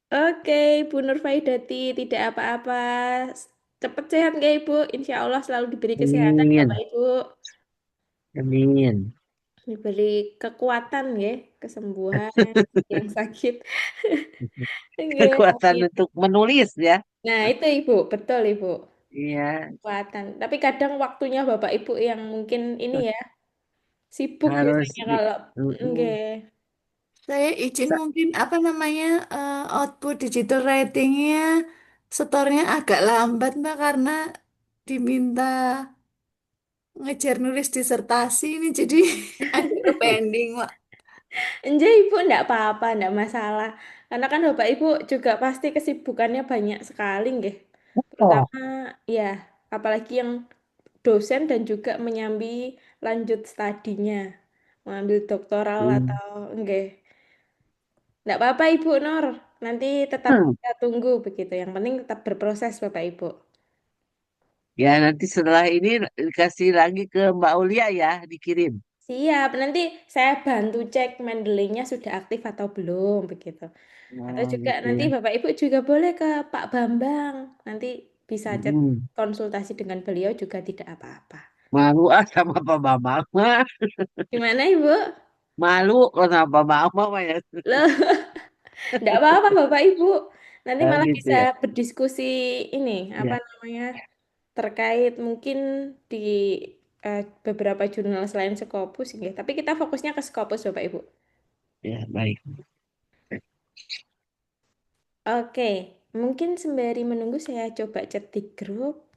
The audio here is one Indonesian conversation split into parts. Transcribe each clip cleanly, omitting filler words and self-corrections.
Oke, Bu Nurfaidati, tidak apa-apa. Cepat sehat nggak Ibu? Insya Allah selalu diberi kesehatan Bapak Amin. Ibu. Amin. Diberi kekuatan ya, kesembuhan yang sakit. Nggih, Kekuatan amin. untuk menulis ya. Nah, itu Ibu, betul Ibu. Iya, Kekuatan. Tapi kadang waktunya Bapak Ibu yang mungkin ini ya, sibuk harus biasanya kalau nggih. Saya izin mungkin apa namanya output digital writingnya setornya agak lambat Mbak karena diminta ngejar nulis disertasi ini jadi agak ke pending Mbak. Enggak Ibu, enggak apa-apa, enggak masalah. Karena kan Bapak Ibu juga pasti kesibukannya banyak sekali nggih. Oh. Terutama ya, apalagi yang dosen dan juga menyambi lanjut studinya, mengambil doktoral Hmm. atau enggak. Enggak apa-apa Ibu Nur, nanti tetap Hmm. kita tunggu begitu. Yang penting tetap berproses Bapak Ibu. Ya nanti setelah ini kasih lagi ke Mbak Ulia ya dikirim. Siap, nanti saya bantu cek Mendeley-nya sudah aktif atau belum begitu. Atau Oh juga gitu nanti ya. Bapak Ibu juga boleh ke Pak Bambang. Nanti bisa chat Hmm. konsultasi dengan beliau juga tidak apa-apa. Malu sama Pak Bambang mah. Gimana Ibu? Malu kalau sama Pak Bambang mah ya. Loh, enggak apa-apa Bapak Ibu. Nanti Oh malah gitu bisa ya. berdiskusi ini, apa Ya, namanya, terkait mungkin di beberapa jurnal selain Scopus ya. Tapi kita fokusnya ke Scopus Bapak Ibu. ya baik. Oke, mungkin sembari menunggu saya coba chat di grup.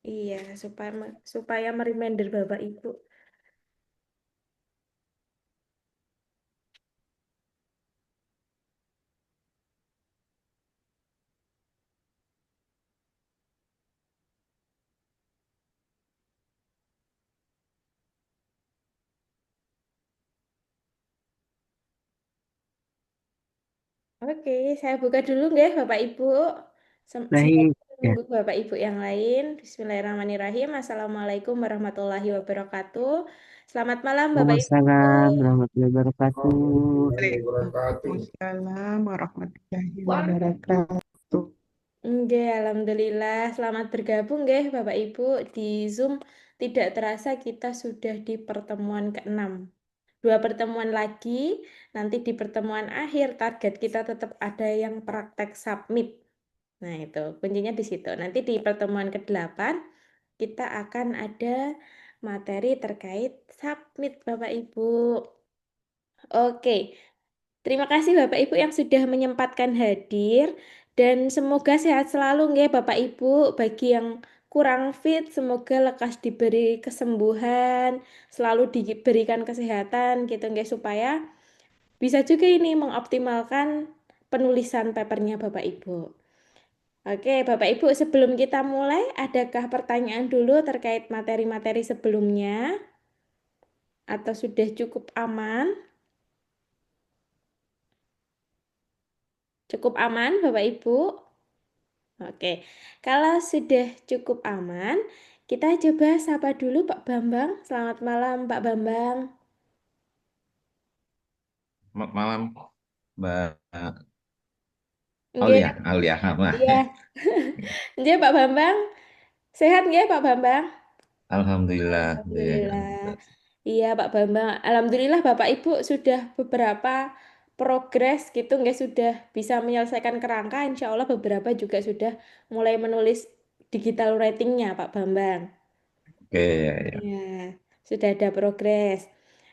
Iya, supaya mereminder Bapak Ibu. Oke, saya buka dulu nggih Bapak Ibu. Sambil Baik. Ya. menunggu Bapak Ibu yang lain. Bismillahirrahmanirrahim. Assalamualaikum warahmatullahi wabarakatuh. Selamat malam Bapak Ibu. Waalaikumsalam warahmatullahi wabarakatuh. Waalaikumsalam warahmatullahi wabarakatuh. Nggih, alhamdulillah. Selamat bergabung nggih Bapak Ibu di Zoom. Tidak terasa kita sudah di pertemuan ke-6. Dua pertemuan lagi, nanti di pertemuan akhir target kita tetap ada yang praktek submit. Nah, itu kuncinya di situ. Nanti di pertemuan ke-8 kita akan ada materi terkait submit Bapak Ibu. Oke, terima kasih Bapak Ibu yang sudah menyempatkan hadir dan semoga sehat selalu nggih Bapak Ibu. Bagi yang kurang fit, semoga lekas diberi kesembuhan, selalu diberikan kesehatan gitu nggih supaya bisa juga ini mengoptimalkan penulisan papernya Bapak Ibu. Oke, Bapak Ibu, sebelum kita mulai, adakah pertanyaan dulu terkait materi-materi sebelumnya? Atau sudah cukup aman? Cukup aman, Bapak Ibu? Oke, kalau sudah cukup aman, kita coba sapa dulu Pak Bambang. Selamat malam, Pak Bambang. Selamat malam, Mbak Nggih, Aulia. Aulia, apa? iya. Nggih, Pak Bambang. Sehat nggih, Pak Bambang? Alhamdulillah, ya, Alhamdulillah. Alhamdulillah. Iya, Pak Bambang. Alhamdulillah Bapak Ibu sudah beberapa progres gitu nggak sudah bisa menyelesaikan kerangka. Insya Allah beberapa juga sudah mulai menulis digital writing-nya, Pak Bambang. Oke, ya, ya. Iya, sudah ada progres.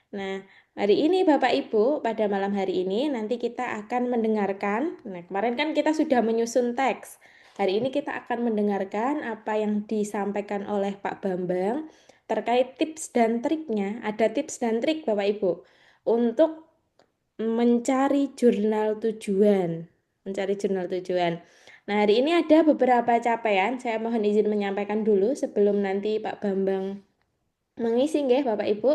Nah, hari ini Bapak Ibu, pada malam hari ini nanti kita akan mendengarkan. Nah, kemarin kan kita sudah menyusun teks. Hari ini kita akan mendengarkan apa yang disampaikan oleh Pak Bambang terkait tips dan triknya. Ada tips dan trik Bapak Ibu untuk mencari jurnal tujuan. Mencari jurnal tujuan. Nah, hari ini ada beberapa capaian. Saya mohon izin menyampaikan dulu sebelum nanti Pak Bambang mengisi nggih Bapak Ibu.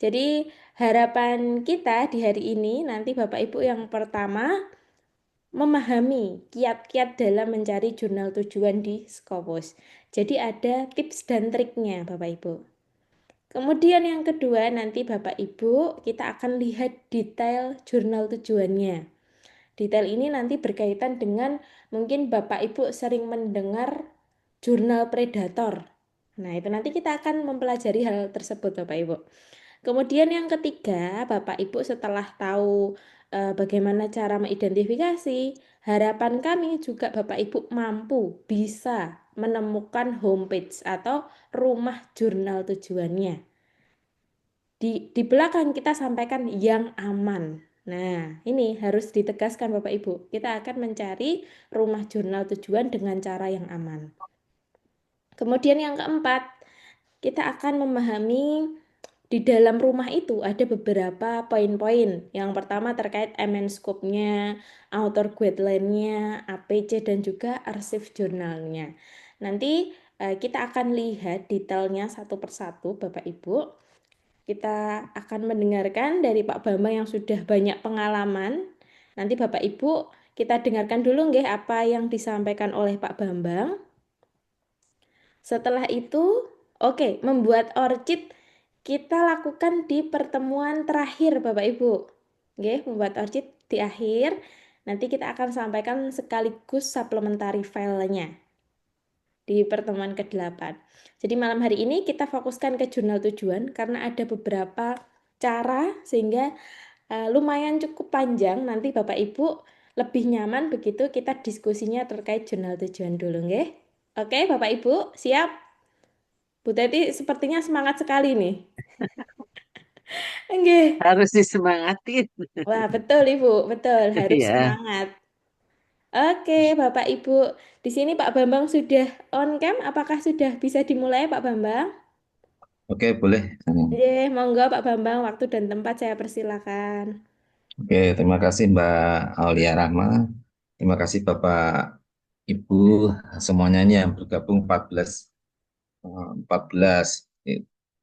Jadi harapan kita di hari ini nanti Bapak Ibu yang pertama memahami kiat-kiat dalam mencari jurnal tujuan di Scopus. Jadi ada tips dan triknya Bapak Ibu. Kemudian yang kedua nanti Bapak Ibu kita akan lihat detail jurnal tujuannya. Detail ini nanti berkaitan dengan mungkin Bapak Ibu sering mendengar jurnal predator. Nah, itu nanti kita akan mempelajari hal tersebut Bapak Ibu. Kemudian yang ketiga, Bapak Ibu setelah tahu bagaimana cara mengidentifikasi, harapan kami juga Bapak Ibu mampu bisa menemukan homepage atau rumah jurnal tujuannya. Di belakang kita sampaikan yang aman. Nah, ini harus ditegaskan Bapak Ibu. Kita akan mencari rumah jurnal tujuan dengan cara yang aman. Kemudian yang keempat, kita akan memahami di dalam rumah itu ada beberapa poin-poin. Yang pertama terkait MN Scope-nya, author guideline-nya, APC, dan juga arsip jurnalnya. Nanti kita akan lihat detailnya satu persatu Bapak Ibu. Kita akan mendengarkan dari Pak Bambang yang sudah banyak pengalaman. Nanti Bapak Ibu kita dengarkan dulu nggih apa yang disampaikan oleh Pak Bambang. Setelah itu, oke, membuat orchid kita lakukan di pertemuan terakhir Bapak Ibu. Nggih, membuat orchid di akhir. Nanti kita akan sampaikan sekaligus supplementary filenya di pertemuan ke-8. Jadi malam hari ini kita fokuskan ke jurnal tujuan karena ada beberapa cara sehingga lumayan cukup panjang. Nanti Bapak Ibu lebih nyaman begitu kita diskusinya terkait jurnal tujuan dulu nggih. Oke, Bapak Ibu, siap? Bu Teti sepertinya semangat sekali nih. Nggih. Harus disemangatin. Wah, betul Ibu, betul, harus Ya, semangat. Oke, Bapak Ibu, di sini Pak Bambang sudah on cam. Apakah sudah bisa dimulai Pak Bambang? Oke, boleh. Oke, monggo Pak Bambang, waktu dan tempat saya persilakan. Oke, terima kasih Mbak Aulia Rahma. Terima kasih Bapak Ibu semuanya ini yang bergabung 14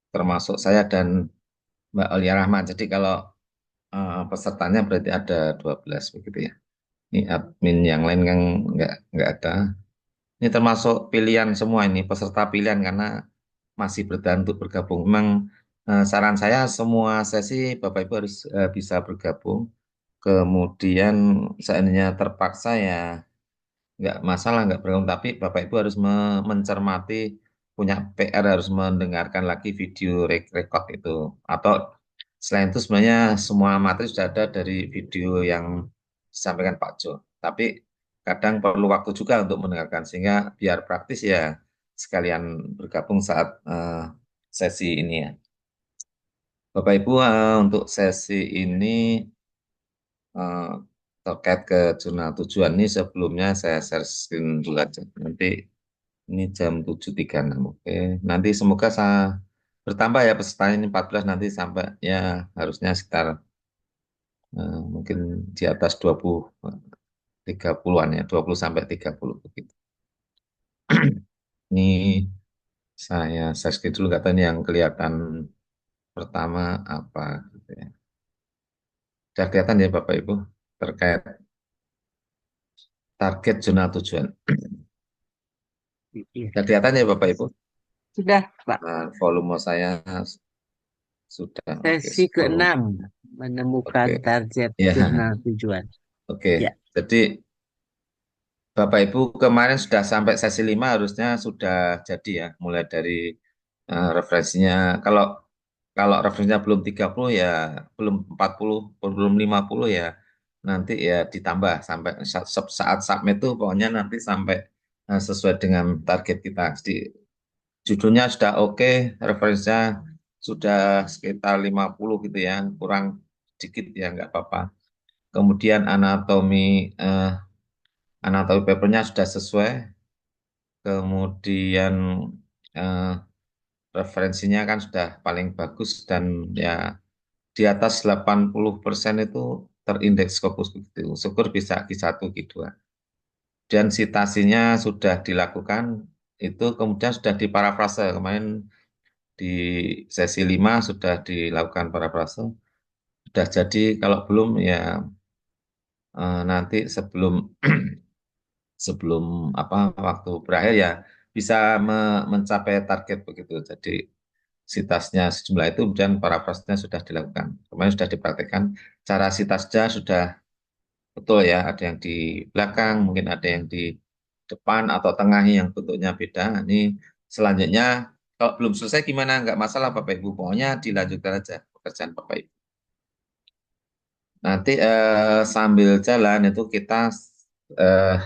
termasuk saya dan Mbak Aulia Rahma. Jadi kalau pesertanya berarti ada 12 begitu ya. Ini admin yang lain kan nggak ada. Ini termasuk pilihan semua ini peserta pilihan karena masih bertahan untuk bergabung. Memang saran saya semua sesi Bapak Ibu harus bisa bergabung. Kemudian seandainya terpaksa ya nggak masalah nggak bergabung. Tapi Bapak Ibu harus mencermati punya PR harus mendengarkan lagi video record itu. Atau selain itu sebenarnya semua materi sudah ada dari video yang disampaikan Pak Jo. Tapi kadang perlu waktu juga untuk mendengarkan sehingga biar praktis ya sekalian bergabung saat sesi ini ya. Bapak Ibu untuk sesi ini eh, terkait ke jurnal tujuan ini sebelumnya saya share screen dulu aja. Nanti ini jam 7.36. Oke. Nanti semoga saya bertambah ya pesertanya ini 14 nanti sampai ya harusnya sekitar mungkin di atas 20 30-an ya 20 sampai 30 begitu. Ini saya share screen dulu nggak tahu ini yang kelihatan pertama apa gitu ya. Sudah kelihatan ya Bapak Ibu terkait target jurnal tujuan. iya. Sudah kelihatan ya Bapak Ibu. Sudah, Pak. Volume saya sudah oke. Sesi ke-6, menemukan Oke. target Ya, jurnal tujuan. oke. Ya. Jadi Bapak Ibu kemarin sudah sampai sesi 5 harusnya sudah jadi ya, mulai dari referensinya. Kalau kalau referensinya belum 30 ya, belum 40, belum 50 ya, nanti ya ditambah sampai saat submit itu pokoknya nanti sampai sesuai dengan target kita. Jadi judulnya sudah oke, referensinya sudah sekitar 50 gitu ya, kurang sedikit ya nggak apa-apa. Kemudian anatomi papernya sudah sesuai, kemudian eh, referensinya kan sudah paling bagus dan ya di atas 80% itu terindeks Scopus begitu. Syukur bisa Q1, Q2. Dan citasinya sudah dilakukan, itu kemudian sudah diparafrase. Kemarin di sesi 5 sudah dilakukan parafrase. Sudah jadi, kalau belum ya nanti sebelum sebelum apa waktu berakhir ya bisa mencapai target begitu. Jadi sitasnya sejumlah itu kemudian parafrasenya sudah dilakukan. Kemarin sudah dipraktekkan cara sitasnya sudah betul ya, ada yang di belakang, mungkin ada yang di depan atau tengah yang bentuknya beda. Ini selanjutnya, kalau belum selesai gimana? Nggak masalah Bapak Ibu, pokoknya dilanjutkan aja pekerjaan Bapak Ibu. Nanti sambil jalan itu kita eh,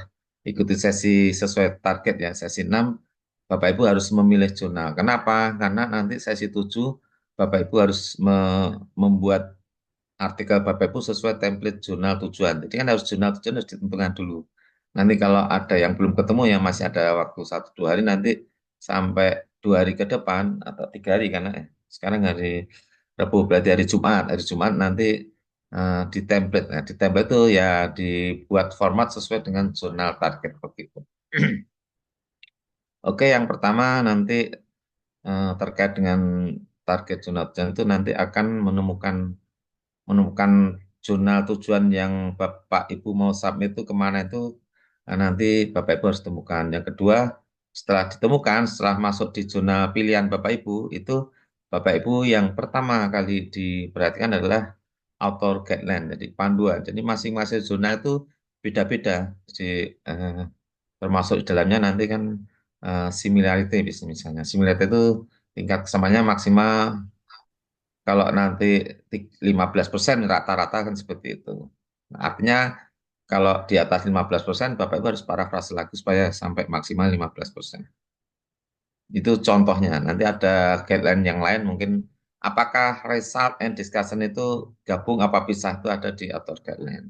ikuti sesi sesuai target ya, sesi 6 Bapak Ibu harus memilih jurnal. Kenapa? Karena nanti sesi 7 Bapak Ibu harus membuat artikel Bapak Ibu sesuai template jurnal tujuan. Jadi kan harus jurnal tujuan harus ditentukan dulu. Nanti kalau ada yang belum ketemu yang masih ada waktu 1-2 hari nanti sampai 2 hari ke depan atau 3 hari karena sekarang hari Rabu berarti hari Jumat. Hari Jumat nanti di template. Nah, di template itu ya dibuat format sesuai dengan jurnal target begitu. Oke, yang pertama nanti terkait dengan target jurnal tujuan itu nanti akan menemukan jurnal tujuan yang Bapak Ibu mau submit itu kemana itu nanti Bapak Ibu harus temukan. Yang kedua, setelah ditemukan, setelah masuk di jurnal pilihan Bapak Ibu, itu Bapak Ibu yang pertama kali diperhatikan adalah author guideline, jadi panduan. Jadi masing-masing jurnal itu beda-beda. Jadi termasuk di dalamnya nanti kan similarity misalnya. Similarity itu tingkat kesamaannya maksimal kalau nanti 15% rata-rata kan seperti itu. Nah, artinya kalau di atas 15%, Bapak Ibu harus parafrase lagi supaya sampai maksimal 15%. Itu contohnya. Nanti ada guideline yang lain mungkin apakah result and discussion itu gabung apa pisah itu ada di author guideline.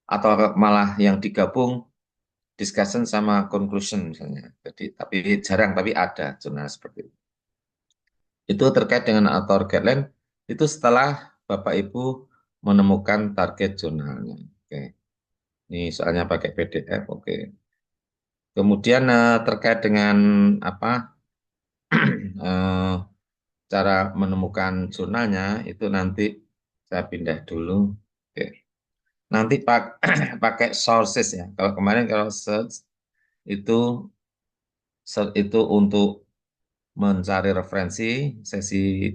Atau malah yang digabung discussion sama conclusion misalnya. Jadi tapi jarang tapi ada jurnal seperti itu. Itu terkait dengan author guideline, itu setelah Bapak Ibu menemukan target jurnalnya. Oke. Ini soalnya pakai PDF, oke. Kemudian terkait dengan apa eh, cara menemukan jurnalnya, itu nanti saya pindah dulu. Oke. Nanti pakai sources ya. Kalau kemarin kalau search itu itu untuk mencari referensi sesi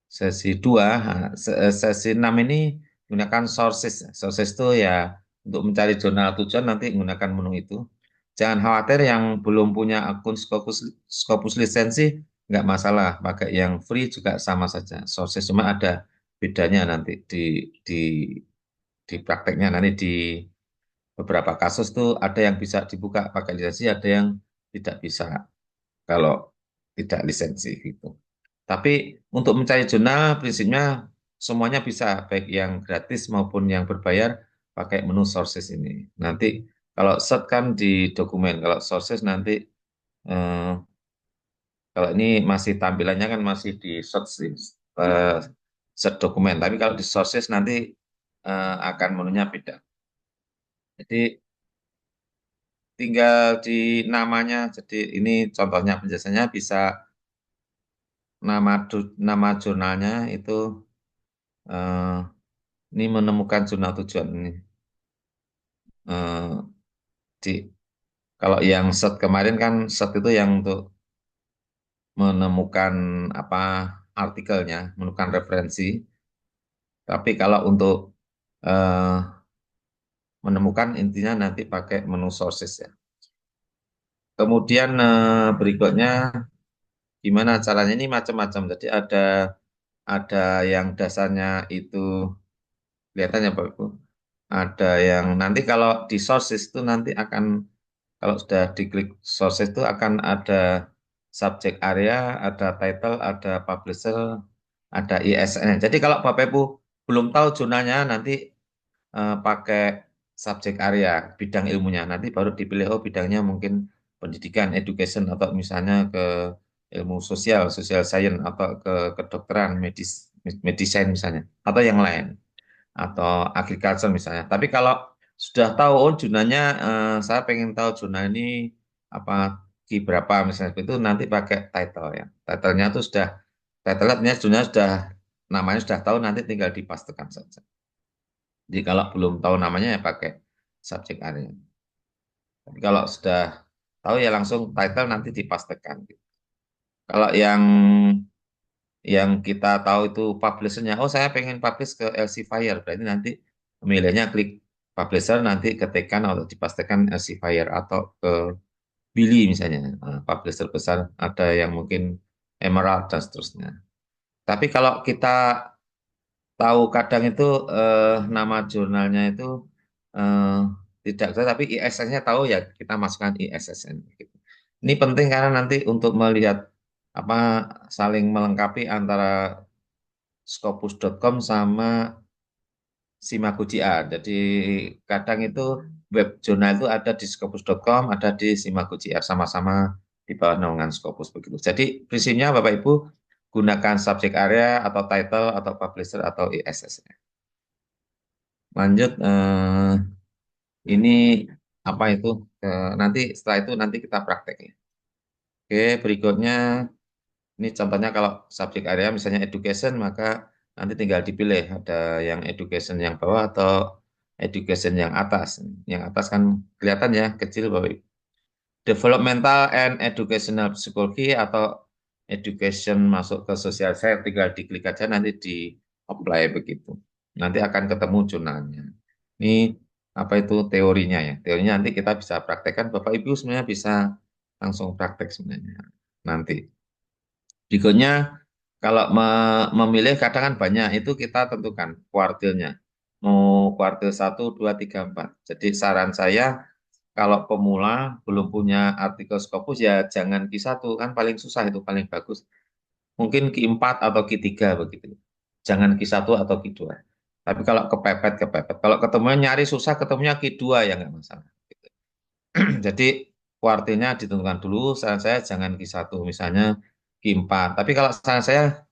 sesi 2, sesi 6 ini gunakan sources. Sources itu ya untuk mencari jurnal tujuan nanti menggunakan menu itu. Jangan khawatir yang belum punya akun Scopus lisensi, nggak masalah. Pakai yang free juga sama saja. Sources cuma ada bedanya nanti di prakteknya. Nanti di beberapa kasus tuh ada yang bisa dibuka pakai lisensi, ada yang tidak bisa kalau tidak lisensi gitu. Tapi untuk mencari jurnal prinsipnya semuanya bisa, baik yang gratis maupun yang berbayar pakai menu sources ini. Nanti kalau search kan di dokumen, kalau sources nanti eh, kalau ini masih tampilannya kan masih di search, search dokumen. Tapi kalau di sources nanti akan menunya beda. Jadi tinggal di namanya. Jadi ini contohnya penjelasannya bisa nama jurnalnya itu eh, ini menemukan zona tujuan ini. Eh, di kalau yang set kemarin kan set itu yang untuk menemukan apa artikelnya, menemukan referensi. Tapi kalau untuk eh, menemukan intinya nanti pakai menu sources ya. Kemudian berikutnya gimana caranya ini macam-macam. Jadi ada yang dasarnya itu kelihatannya Pak Ibu. Ada yang nanti kalau di sources itu nanti akan kalau sudah diklik sources itu akan ada subject area, ada title, ada publisher, ada ISN. Jadi kalau Bapak Ibu belum tahu jurnalnya nanti pakai subject area, bidang ilmunya. Nanti baru dipilih oh bidangnya mungkin pendidikan, education atau misalnya ke ilmu sosial, social science atau ke kedokteran, medicine misalnya atau yang lain atau agriculture misalnya. Tapi kalau sudah tahu oh jurnalnya saya pengen tahu jurnal ini apa Ki berapa misalnya itu nanti pakai title ya. Titlenya itu sudah titlenya jurnal sudah namanya sudah tahu nanti tinggal dipastikan saja. Jadi kalau belum tahu namanya ya pakai subject area. Tapi kalau sudah tahu ya langsung title nanti dipastikan. Kalau yang kita tahu itu publishernya, oh saya pengen publish ke Elsevier, berarti nanti pemilihannya klik publisher nanti ketikkan atau dipastikan Elsevier atau ke Billy misalnya. Publisher besar ada yang mungkin Emerald dan seterusnya. Tapi kalau kita tahu kadang itu nama jurnalnya itu eh, tidak bisa, tapi ISSN-nya tahu ya kita masukkan ISSN. Gitu. Ini penting karena nanti untuk melihat apa saling melengkapi antara Scopus.com sama Simaguchi-A. Jadi kadang itu web jurnal itu ada di Scopus.com, ada di Simaguchi-A, sama-sama di bawah naungan Scopus begitu. Jadi prinsipnya Bapak Ibu gunakan subject area atau title atau publisher atau ISS. Lanjut, ini apa itu? Nanti setelah itu nanti kita praktek ya. Oke, berikutnya ini contohnya kalau subject area misalnya education maka nanti tinggal dipilih ada yang education yang bawah atau education yang atas. Yang atas kan kelihatan ya kecil Bapak Ibu. Developmental and educational psychology atau education masuk ke social science tinggal diklik aja nanti di apply begitu. Nanti akan ketemu jurnalnya. Ini apa itu teorinya ya. Teorinya nanti kita bisa praktekkan. Bapak Ibu sebenarnya bisa langsung praktek sebenarnya. Nanti. Berikutnya kalau memilih kadang kan banyak itu kita tentukan kuartilnya. Mau kuartil 1, 2, 3, 4. Jadi saran saya kalau pemula belum punya artikel Scopus ya jangan Q1 kan paling susah itu paling bagus. Mungkin Q4 atau Q3 begitu. Jangan Q1 atau Q2. Tapi kalau kepepet. Kalau ketemunya nyari susah ketemunya Q2 ya nggak masalah. Jadi kuartilnya ditentukan dulu. Saran saya jangan Q1 misalnya Q4. Tapi kalau saran saya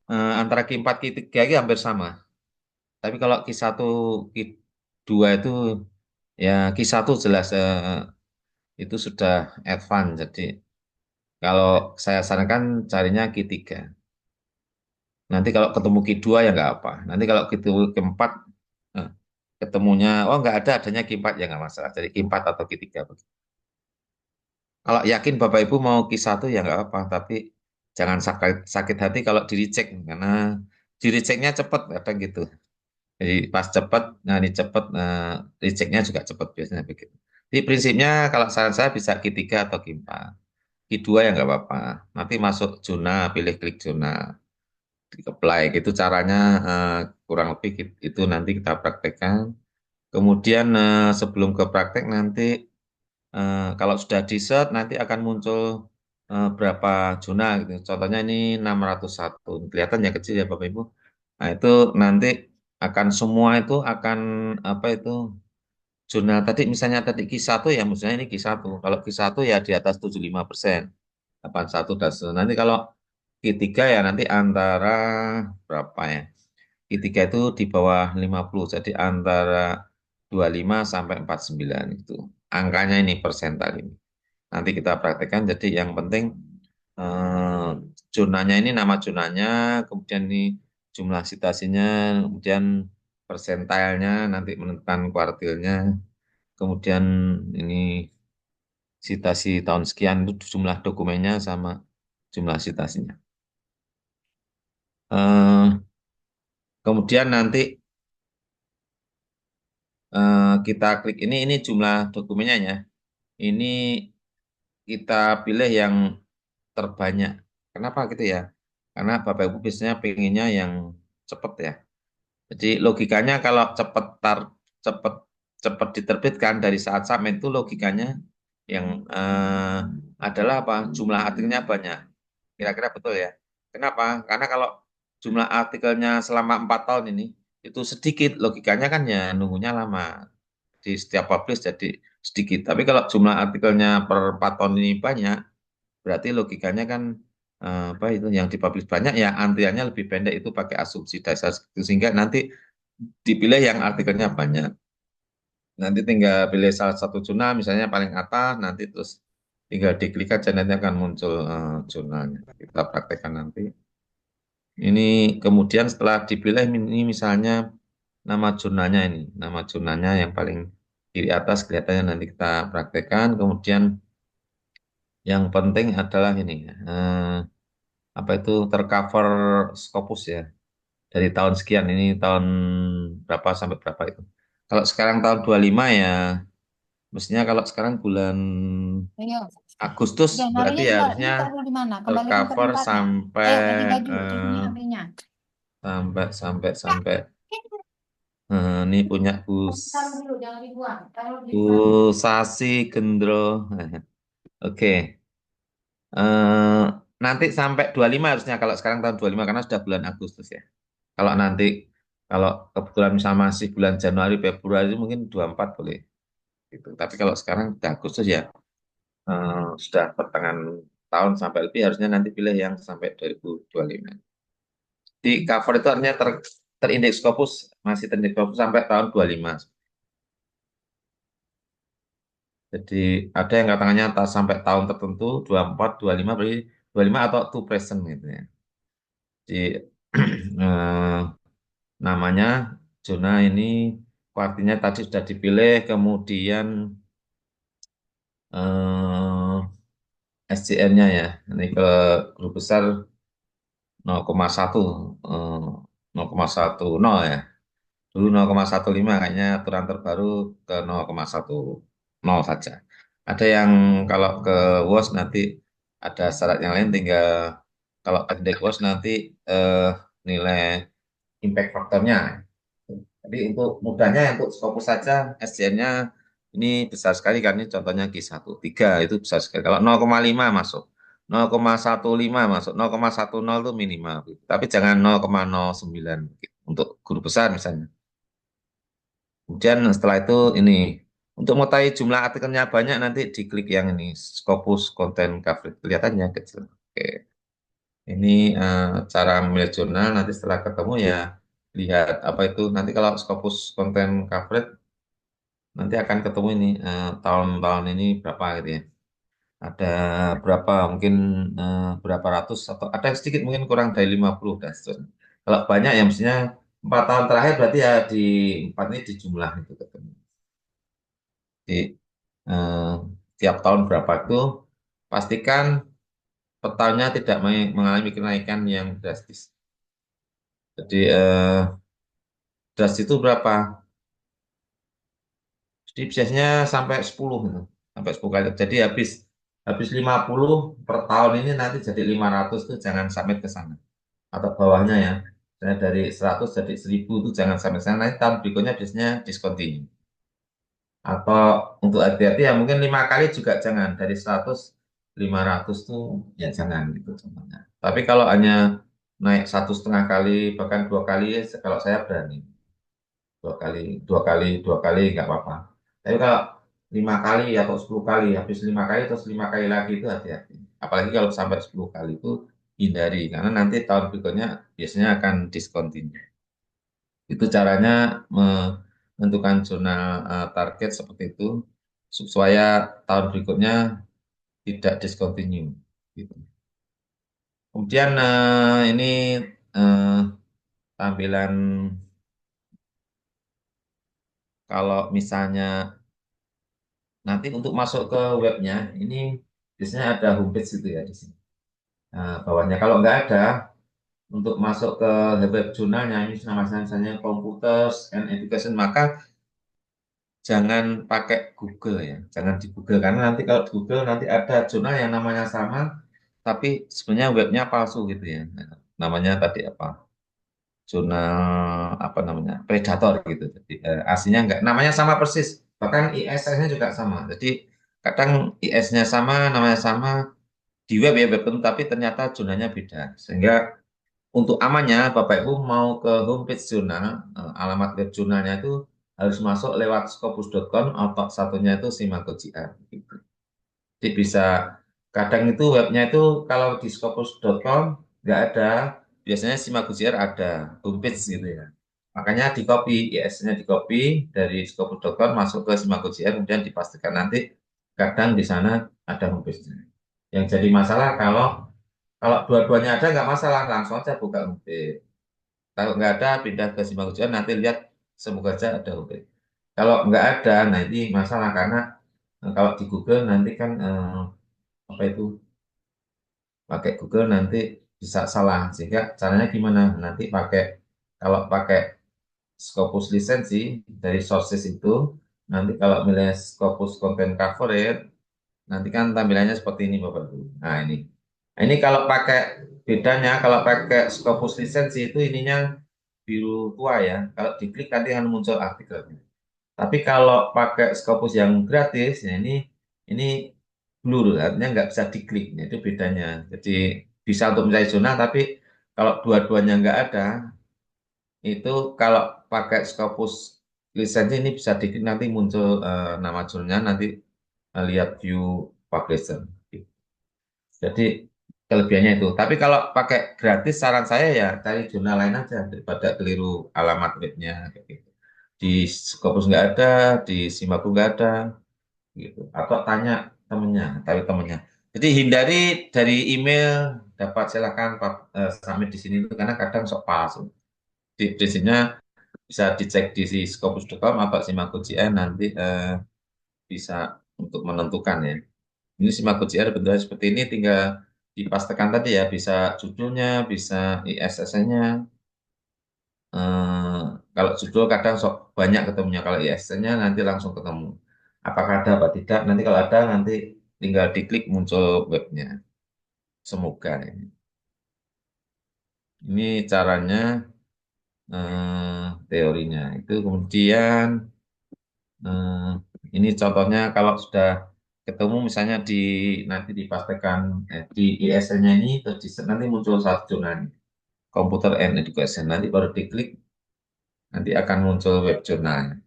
antara Q4 Q3 ini hampir sama. Tapi kalau Q1 Q2 itu ya Q1 jelas itu sudah advance. Jadi kalau saya sarankan carinya Q3. Nanti kalau ketemu Q2 ya nggak apa. Nanti kalau ketemu Q4 eh, ketemunya oh nggak ada adanya Q4 ya nggak masalah. Jadi Q4 atau Q3. Kalau yakin Bapak Ibu mau Q1 ya nggak apa. Tapi jangan sakit hati kalau di reject karena di rejectnya cepat kadang gitu. Jadi pas cepat, nah ini cepat, rejectnya juga cepat biasanya begitu. Jadi prinsipnya kalau saran saya bisa Q3 atau Q4. Q2 ya nggak apa-apa. Nanti masuk zona, pilih klik zona, apply. Gitu caranya kurang lebih itu nanti kita praktekkan. Kemudian sebelum ke praktek nanti kalau sudah di set nanti akan muncul berapa zona gitu. Contohnya ini 601. Kelihatan ya kecil ya Bapak Ibu. Nah, itu nanti akan semua itu akan apa itu jurnal tadi misalnya tadi Q1 ya misalnya ini Q1. Kalau Q1 ya di atas 75%. 81 dan seterusnya. Nanti kalau Q3 ya nanti antara berapa ya? Q3 itu di bawah 50. Jadi antara 25 sampai 49 itu. Angkanya ini persental ini. Nanti kita praktekkan jadi yang penting eh, jurnalnya ini nama jurnalnya, kemudian ini jumlah citasinya, kemudian persentilenya nanti menentukan kuartilnya, kemudian ini citasi tahun sekian itu jumlah dokumennya sama jumlah citasinya. Eh, kemudian nanti kita klik ini jumlah dokumennya ya. Ini kita pilih yang terbanyak. Kenapa gitu ya? Karena Bapak Ibu biasanya pengennya yang cepat ya. Jadi logikanya kalau cepet cepet diterbitkan dari saat submit itu logikanya yang adalah apa? Jumlah artikelnya banyak. Kira-kira betul ya. Kenapa? Karena kalau jumlah artikelnya selama 4 tahun ini itu sedikit, logikanya kan ya nunggunya lama. Di setiap publish jadi sedikit. Tapi kalau jumlah artikelnya per 4 tahun ini banyak, berarti logikanya kan apa itu yang dipublish banyak ya antriannya lebih pendek itu pakai asumsi dasar segitu. Sehingga nanti dipilih yang artikelnya banyak. Nanti tinggal pilih salah satu jurnal misalnya paling atas nanti terus tinggal diklik aja nanti akan muncul jurnalnya. Kita praktekkan nanti. Ini kemudian setelah dipilih ini misalnya nama jurnalnya ini, nama jurnalnya yang paling kiri atas kelihatannya nanti kita praktekkan. Kemudian yang penting adalah ini, apa itu tercover Scopus ya dari tahun sekian ini tahun berapa sampai berapa itu. Kalau sekarang tahun 25 ya, mestinya kalau sekarang bulan Ayo. Agustus Udah, berarti naruhnya ya ini harusnya taruh di mana? Kembalikan ke tercover tempatnya. sampai Ayo, ganti baju. Itu eh, punya HP-nya. sampai ini punya Taruh dulu, jangan dibuang. Taruh di Bu sana. Sasi Gendro. Oke. Eh, nanti sampai 25 harusnya kalau sekarang tahun 25 karena sudah bulan Agustus ya. Kalau nanti kalau kebetulan misalnya masih bulan Januari Februari mungkin 24 boleh gitu. Tapi kalau sekarang sudah Agustus ya sudah pertengahan tahun sampai lebih harusnya nanti pilih yang sampai 2025. Di cover itu artinya terindeks Scopus masih terindeks Scopus sampai tahun 25. Jadi ada yang katanya sampai tahun tertentu 24, 25 berarti 25 atau to present gitu ya. Jadi eh, namanya zona ini artinya tadi sudah dipilih kemudian SCN-nya ya. Ini ke grup besar 0,1 eh, 0,10 ya. Dulu 0,15 kayaknya aturan terbaru ke 0,10 saja. Ada yang kalau ke WOS nanti ada syarat yang lain tinggal kalau pendek WOS nanti nilai impact faktornya. Jadi untuk mudahnya untuk Scopus saja SDN-nya ini besar sekali kan ini contohnya Q1 3 itu besar sekali. Kalau 0,5 masuk, 0,15 masuk, 0,10 itu minimal. Tapi jangan 0,09 untuk guru besar misalnya. Kemudian setelah itu ini untuk mengetahui jumlah artikelnya banyak nanti diklik yang ini Scopus Content Coverage kelihatannya kecil. Oke. Ini cara memilih jurnal nanti setelah ketemu ya lihat apa itu nanti kalau Scopus Content Coverage nanti akan ketemu ini tahun-tahun ini berapa gitu ya. Ada berapa mungkin berapa ratus atau ada yang sedikit mungkin kurang dari 50 dan seterusnya. Kalau banyak ya mestinya 4 tahun terakhir berarti ya di 4 ini di jumlah itu ketemu. Di eh, tiap tahun berapa itu pastikan per tahunnya tidak mengalami kenaikan yang drastis. Jadi drastis itu berapa? Jadi biasanya sampai 10 gitu. Sampai 10 kali. Jadi habis habis 50 per tahun ini nanti jadi 500 tuh jangan sampai ke sana. Atau bawahnya ya. Misalnya dari 100 jadi 1000 itu jangan sampai ke sana. Nanti tahun berikutnya biasanya discontinue. Atau untuk hati-hati ya mungkin 5 kali juga jangan. Dari 100 500 tuh ya jangan gitu contohnya. Tapi kalau hanya naik 1,5 kali bahkan 2 kali kalau saya berani. 2 kali nggak apa-apa. Tapi kalau 5 kali atau 10 kali, habis 5 kali terus 5 kali lagi itu hati-hati. Apalagi kalau sampai 10 kali itu hindari karena nanti tahun berikutnya biasanya akan discontinue. Itu caranya menentukan jurnal target seperti itu supaya tahun berikutnya tidak discontinue. Gitu. Kemudian ini eh, tampilan kalau misalnya nanti untuk masuk ke webnya ini biasanya ada homepage gitu ya di sini. Nah, bawahnya kalau nggak ada untuk masuk ke web jurnalnya ini nama misalnya computers and education maka jangan pakai Google ya, jangan di Google karena nanti kalau di Google nanti ada jurnal yang namanya sama tapi sebenarnya webnya palsu gitu ya. Nah, namanya tadi apa? Jurnal apa namanya? Predator gitu. Jadi aslinya enggak namanya sama persis. Bahkan ISS-nya juga sama. Jadi kadang IS-nya sama, namanya sama di web ya web tentu, tapi ternyata jurnalnya beda. Sehingga untuk amannya Bapak Ibu mau ke homepage jurnal, alamat web jurnalnya itu harus masuk lewat scopus.com atau satunya itu Simago JR. Gitu. Jadi bisa kadang itu webnya itu kalau di scopus.com nggak ada, biasanya Simago JR ada homepage gitu ya. Makanya di copy, IS-nya di copy dari scopus.com masuk ke Simago JR kemudian dipastikan nanti kadang di sana ada homepage-nya. Yang jadi masalah kalau kalau dua-duanya ada nggak masalah, langsung aja buka homepage. Kalau nggak ada, pindah ke simak ujian, nanti lihat semoga aja ada homepage. Kalau nggak ada, nah ini masalah karena kalau di Google nanti kan apa itu pakai Google nanti bisa salah. Sehingga caranya gimana? Nanti pakai kalau pakai Scopus lisensi dari sources itu, nanti kalau milih Scopus content coverage, nanti kan tampilannya seperti ini Bapak Ibu. Nah ini. Nah, ini kalau pakai bedanya, kalau pakai Scopus lisensi itu ininya biru tua ya. Kalau diklik nanti akan muncul artikelnya. Tapi kalau pakai Scopus yang gratis, ya ini blur, artinya nggak bisa diklik. Nah, itu bedanya. Jadi bisa untuk mencari jurnal, tapi kalau dua-duanya nggak ada, itu kalau pakai Scopus lisensi ini bisa diklik nanti muncul nama jurnalnya, nanti lihat view publisher. Jadi kelebihannya itu. Tapi kalau pakai gratis, saran saya ya cari jurnal lain aja daripada keliru alamat webnya. Kayak gitu. Di Scopus nggak ada, di Simaku nggak ada, gitu. Atau tanya temennya, tahu temennya. Jadi hindari dari email dapat silakan submit di sini karena kadang sok palsu. Di sini bisa dicek di si scopus.com atau Simaku JR nanti bisa untuk menentukan ya. Ini Simaku JR bentuknya seperti ini, tinggal dipastikan tadi ya, bisa judulnya, bisa ISSN-nya. Eh, kalau judul kadang sok banyak ketemunya, kalau ISSN-nya nanti langsung ketemu. Apakah ada apa tidak? Nanti kalau ada nanti tinggal diklik muncul webnya. Semoga ini. Ini caranya teorinya. Itu kemudian eh, ini contohnya kalau sudah ketemu misalnya nanti dipastikan di ISN-nya ini terus nanti muncul satu jurnal Computer and Education, nanti baru diklik nanti akan muncul web jurnalnya.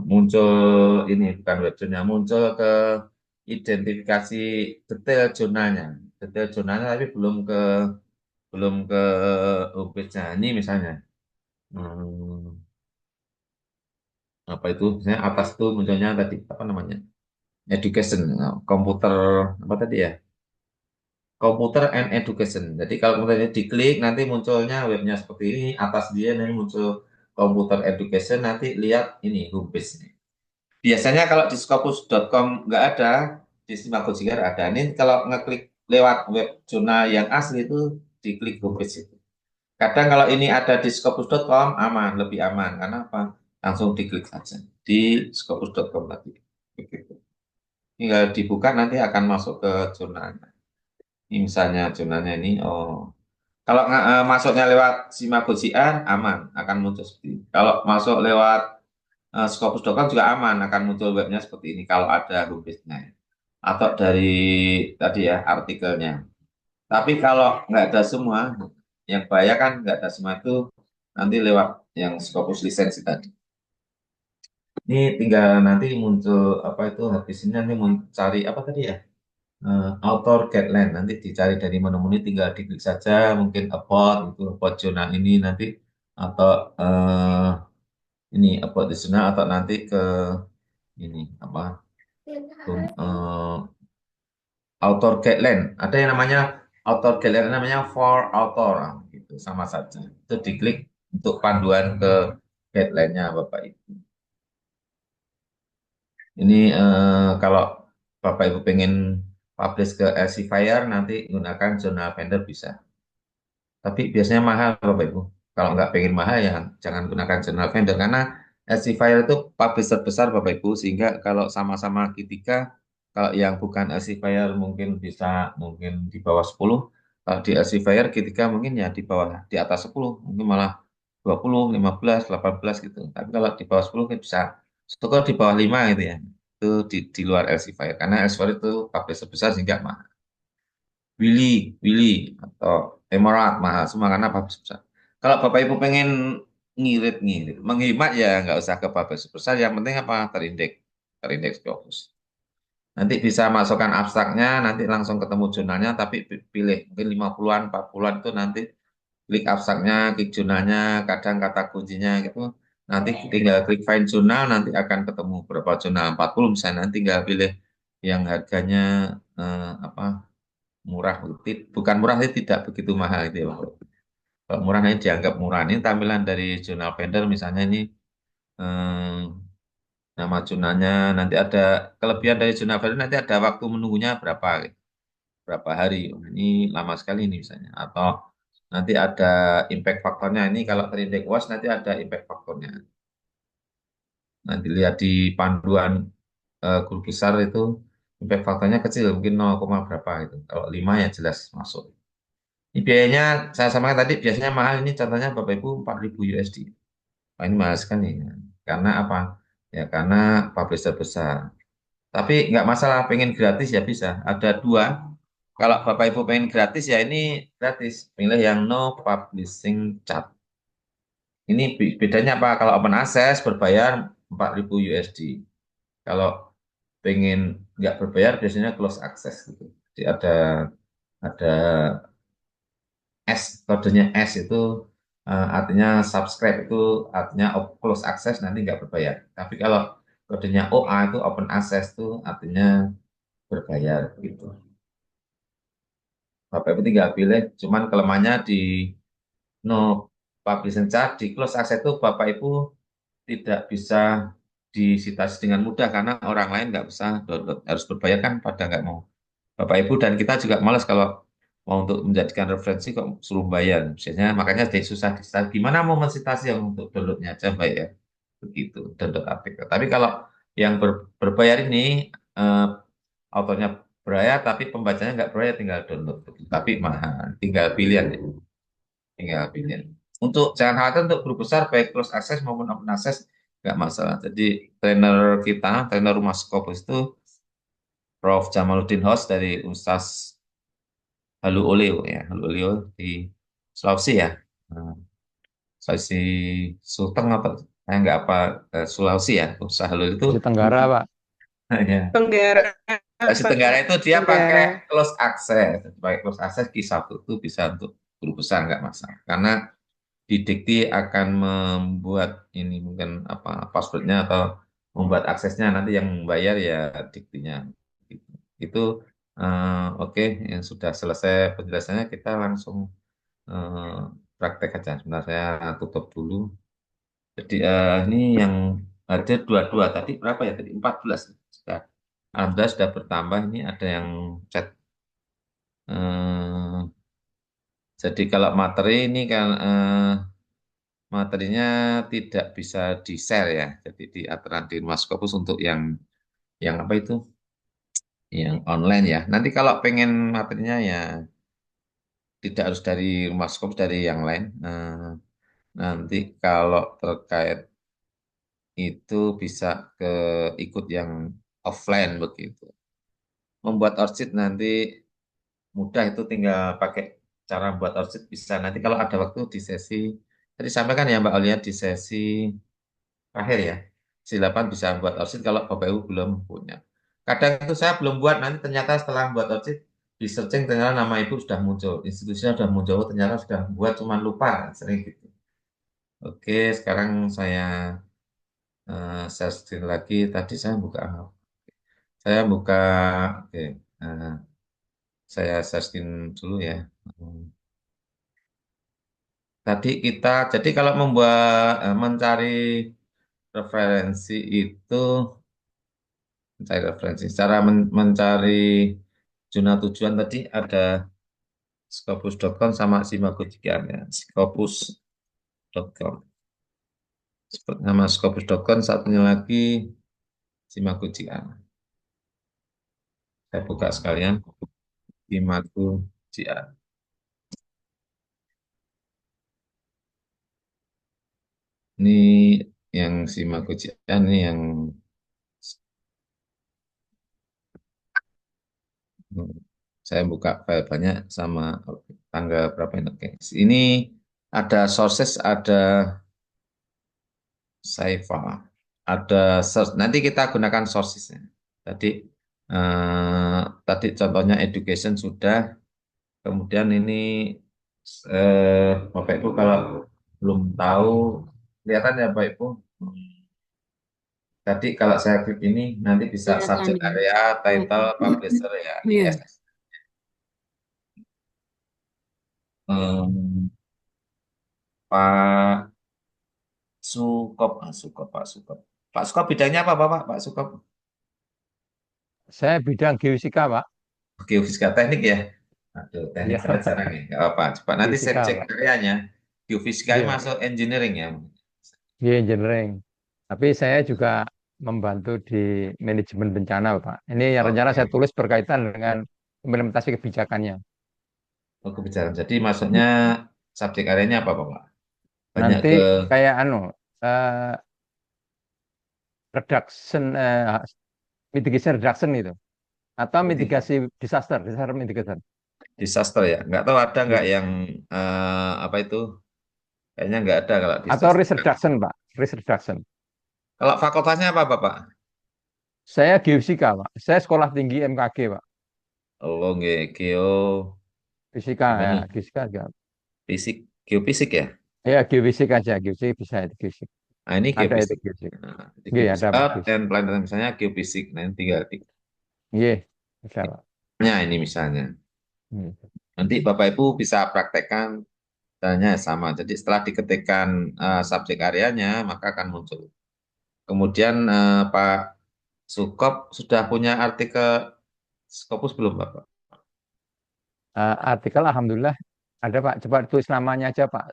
Muncul ini bukan web jurnal, muncul ke identifikasi detail jurnalnya tapi belum ke homepage-nya. Ini misalnya apa itu? Misalnya atas itu munculnya tadi apa namanya? Education, komputer apa tadi ya? Computer and Education. Jadi kalau kemudian diklik nanti munculnya webnya seperti ini, atas dia nanti muncul Computer Education, nanti lihat ini homepage. Biasanya kalau di scopus.com nggak ada, di Simaku Jigar ada. Ini kalau ngeklik lewat web jurnal yang asli itu diklik homepage itu. Kadang kalau ini ada di scopus.com aman, lebih aman. Karena apa? Langsung diklik saja di scopus.com tadi. Begitu. Tinggal dibuka nanti akan masuk ke jurnalnya. Ini misalnya jurnalnya ini, oh. Kalau masuknya lewat Simaku JR aman, akan muncul seperti ini. Kalau masuk lewat Scopus.com juga aman, akan muncul webnya seperti ini kalau ada homepage-nya atau dari tadi ya artikelnya. Tapi kalau nggak ada semua, yang bahaya kan nggak ada semua itu nanti lewat yang Scopus lisensi tadi. Ini tinggal nanti muncul apa itu habis ini nanti mencari apa tadi ya author guideline, nanti dicari dari menu-menu tinggal diklik saja mungkin about jurnal ini nanti atau ini about the jurnal atau nanti ke ini apa author guideline. Ada yang namanya author guideline, namanya for author, gitu sama saja. Itu diklik untuk panduan ke guideline-nya Bapak Ibu. Ini kalau Bapak Ibu pengen publish ke Elsevier nanti gunakan jurnal vendor bisa. Tapi biasanya mahal Bapak Ibu. Kalau nggak pengen mahal ya jangan gunakan jurnal vendor karena Elsevier itu publisher besar Bapak Ibu sehingga kalau sama-sama Kitika kalau yang bukan Elsevier mungkin di bawah 10, kalau di Elsevier Kitika mungkin ya di bawah di atas 10, mungkin malah 20, 15, 18 gitu. Tapi kalau di bawah 10 kan bisa syukur di bawah 5 gitu ya. Itu di luar Elsevier karena Elsevier itu publisher besar sehingga mahal. Willy atau Emerald mahal semua karena publish besar. Kalau Bapak Ibu pengen ngirit, menghemat ya nggak usah ke publish besar, yang penting apa terindeks Scopus. Nanti bisa masukkan abstraknya, nanti langsung ketemu jurnalnya, tapi pilih mungkin 50-an, 40-an itu nanti klik abstraknya, klik jurnalnya, kadang kata kuncinya gitu. Nanti tinggal klik find jurnal, nanti akan ketemu berapa jurnal 40 misalnya, nanti tinggal pilih yang harganya apa murah, bukan murah sih tidak begitu mahal itu ya Pak. Kalau murah ini dianggap murah. Ini tampilan dari jurnal vendor misalnya ini eh, nama jurnalnya, nanti ada kelebihan dari jurnal vendor, nanti ada waktu menunggunya berapa hari. Oh, ini lama sekali ini misalnya. Atau nanti ada impact faktornya. Ini kalau terindeks UAS nanti ada impact faktornya. Nanti lihat di panduan guru besar itu impact faktornya kecil, mungkin 0, berapa itu. Kalau 5 ya jelas masuk. Ini biayanya saya sampaikan tadi biasanya mahal, ini contohnya Bapak Ibu 4.000 USD. Wah, ini mahal sekali. Karena apa? Ya karena publisher besar. Tapi nggak masalah, pengen gratis ya bisa. Ada dua. Kalau Bapak Ibu pengen gratis ya ini gratis. Pilih yang no publishing charge. Ini bedanya apa? Kalau open access berbayar 4.000 USD. Kalau pengen nggak berbayar biasanya close access gitu. Jadi ada S, kodenya S itu artinya subscribe, itu artinya close access, nanti nggak berbayar. Tapi kalau kodenya OA itu open access itu artinya berbayar gitu. Bapak Ibu tinggal pilih, cuman kelemahannya di no publishing charge, di close access itu Bapak Ibu tidak bisa disitasi dengan mudah karena orang lain nggak bisa download, harus berbayar kan, pada nggak mau. Bapak Ibu dan kita juga malas kalau mau untuk menjadikan referensi kok suruh bayar. Biasanya makanya jadi susah di start. Gimana mau mensitasi yang untuk downloadnya aja bayar. Begitu, download artikel. Tapi kalau yang berbayar ini eh, autornya berbayar tapi pembacanya nggak berbayar, tinggal download. Tapi mahal, tinggal pilihan ya. Tinggal pilihan. Untuk jangan khawatir, untuk guru besar baik close access maupun open access nggak masalah. Jadi trainer rumah Skopus itu Prof. Jamaluddin Host dari Ustaz Halu Oleo ya, Halu Oleo di Sulawesi ya. Nah, Sulawesi Sulteng apa? Saya nggak apa, Sulawesi ya. Usaha Halu itu Di Tenggara, Pak. ya. Tenggara, Sulawesi Pak. Tenggara itu dia Tenggara. pakai close access. Pakai close access Q1 itu bisa untuk guru besar nggak masalah. Karena di dikti akan membuat ini mungkin apa passwordnya atau membuat aksesnya, nanti yang bayar ya diktinya. Itu oke. Yang sudah selesai penjelasannya, kita langsung eh, praktek aja. Sebentar saya tutup dulu. Jadi ini yang ada 22 tadi berapa ya tadi, 14 sudah. Alhamdulillah sudah bertambah. Ini ada yang chat. Eh, jadi kalau materi ini kan materinya tidak bisa di-share ya. Jadi di aturan di Mas Kopus untuk yang apa itu? Yang online ya. Nanti kalau pengen materinya ya tidak harus dari Rumah Skop, dari yang lain. Nanti kalau terkait itu bisa ke ikut yang offline begitu. Membuat orchid nanti mudah, itu tinggal pakai cara buat orchid bisa. Nanti kalau ada waktu di sesi, tadi sampaikan ya Mbak Aulia, di sesi terakhir ya. Sesi 8 bisa buat orchid kalau Bapak Ibu belum punya. Kadang itu saya belum buat, nanti ternyata setelah buat orchid, di searching ternyata nama Ibu sudah muncul, institusinya sudah muncul, ternyata sudah buat, cuman lupa, sering gitu. Oke, sekarang saya screen lagi. Tadi saya buka apa? Saya buka, oke. eh, saya share screen dulu ya. Tadi jadi kalau mencari referensi itu, mencari referensi, cara mencari zona tujuan tadi ada scopus.com sama Simago.com ya. Scopus.com. Nama scopus.com, satunya lagi Simago.com. Saya buka sekalian Simago.com. Ini yang Simago.com, ini yang saya buka file banyak sama tanggal berapa ini. Oke. Ini ada sources, ada Saifa, ada search. Nanti kita gunakan sourcesnya. Tadi contohnya education sudah. Kemudian ini Bapak Ibu kalau belum tahu, kelihatan ya Bapak Ibu. Tadi kalau saya klik ini nanti bisa subject area, title, publisher ya. Iya. Yes. Pak Sukop, Pak Sukop bidangnya apa Bapak? Pak Sukop, Saya bidang geofisika, Pak. geofisika teknik ya. Aduh, Iya, teknik Pak. pelajaran nih, nggak apa. Coba nanti saya Fisika, cek Pak. karyanya. Geofisika ini Iya, Pak. masuk engineering ya. Iya, engineering. Tapi saya juga membantu di manajemen bencana, Pak. Ini yang rencana saya Oke. tulis berkaitan dengan implementasi kebijakannya. Oh, kebijakan. Jadi masuknya subjek karyanya apa, Pak? Banyak Nanti ke kayak eh, reduction, mitigation reduction itu. Atau mitigasi mitigasi disaster mitigation. disaster ya. Nggak tahu ada nggak Iya. yang apa itu? Kayaknya nggak ada kalau Atau disaster. risk reduction, Pak. Risk reduction. Kalau fakultasnya apa, Bapak? Saya geofisika, Pak. Saya sekolah tinggi MKG, Pak. Oh, nggak, Fisika ya, gimana? geofisika juga. Fisik, geofisik ya. Ya, geofisika aja, geofisik bisa itu geofisik. Nah, ini Ada itu geofisik. geofisik. Nah, jadi Iya, ada geofisik Pak Earth geofisik. and Planet misalnya geofisik. Nah, ini tinggal Iya, bisa Pak. ini misalnya. Hmm. Nanti Bapak Ibu bisa praktekkan caranya sama. Jadi setelah diketikkan subjek areanya, maka akan muncul. Kemudian Pak Sukop sudah punya artikel Scopus belum, Bapak? Artikel Alhamdulillah ada Pak. Coba tulis namanya aja Pak.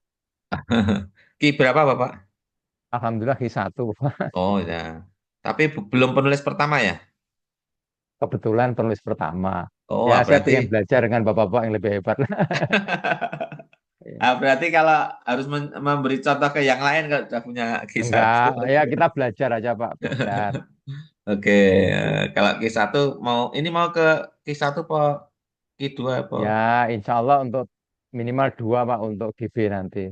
Ki berapa, Bapak? Alhamdulillah Ki 1. Oh ya. Tapi belum penulis pertama ya? Kebetulan penulis pertama. Oh, Ya, saya pengen berarti belajar dengan bapak-bapak yang lebih hebat. berarti kalau harus memberi contoh ke yang lain kalau sudah punya Enggak, Ki 1. ya kita belajar aja Pak, belajar. Oke, kalau Ki 1 mau ke Ki 1 po Ki 2 po. Ya, insya Allah untuk minimal 2 Pak untuk GB nanti.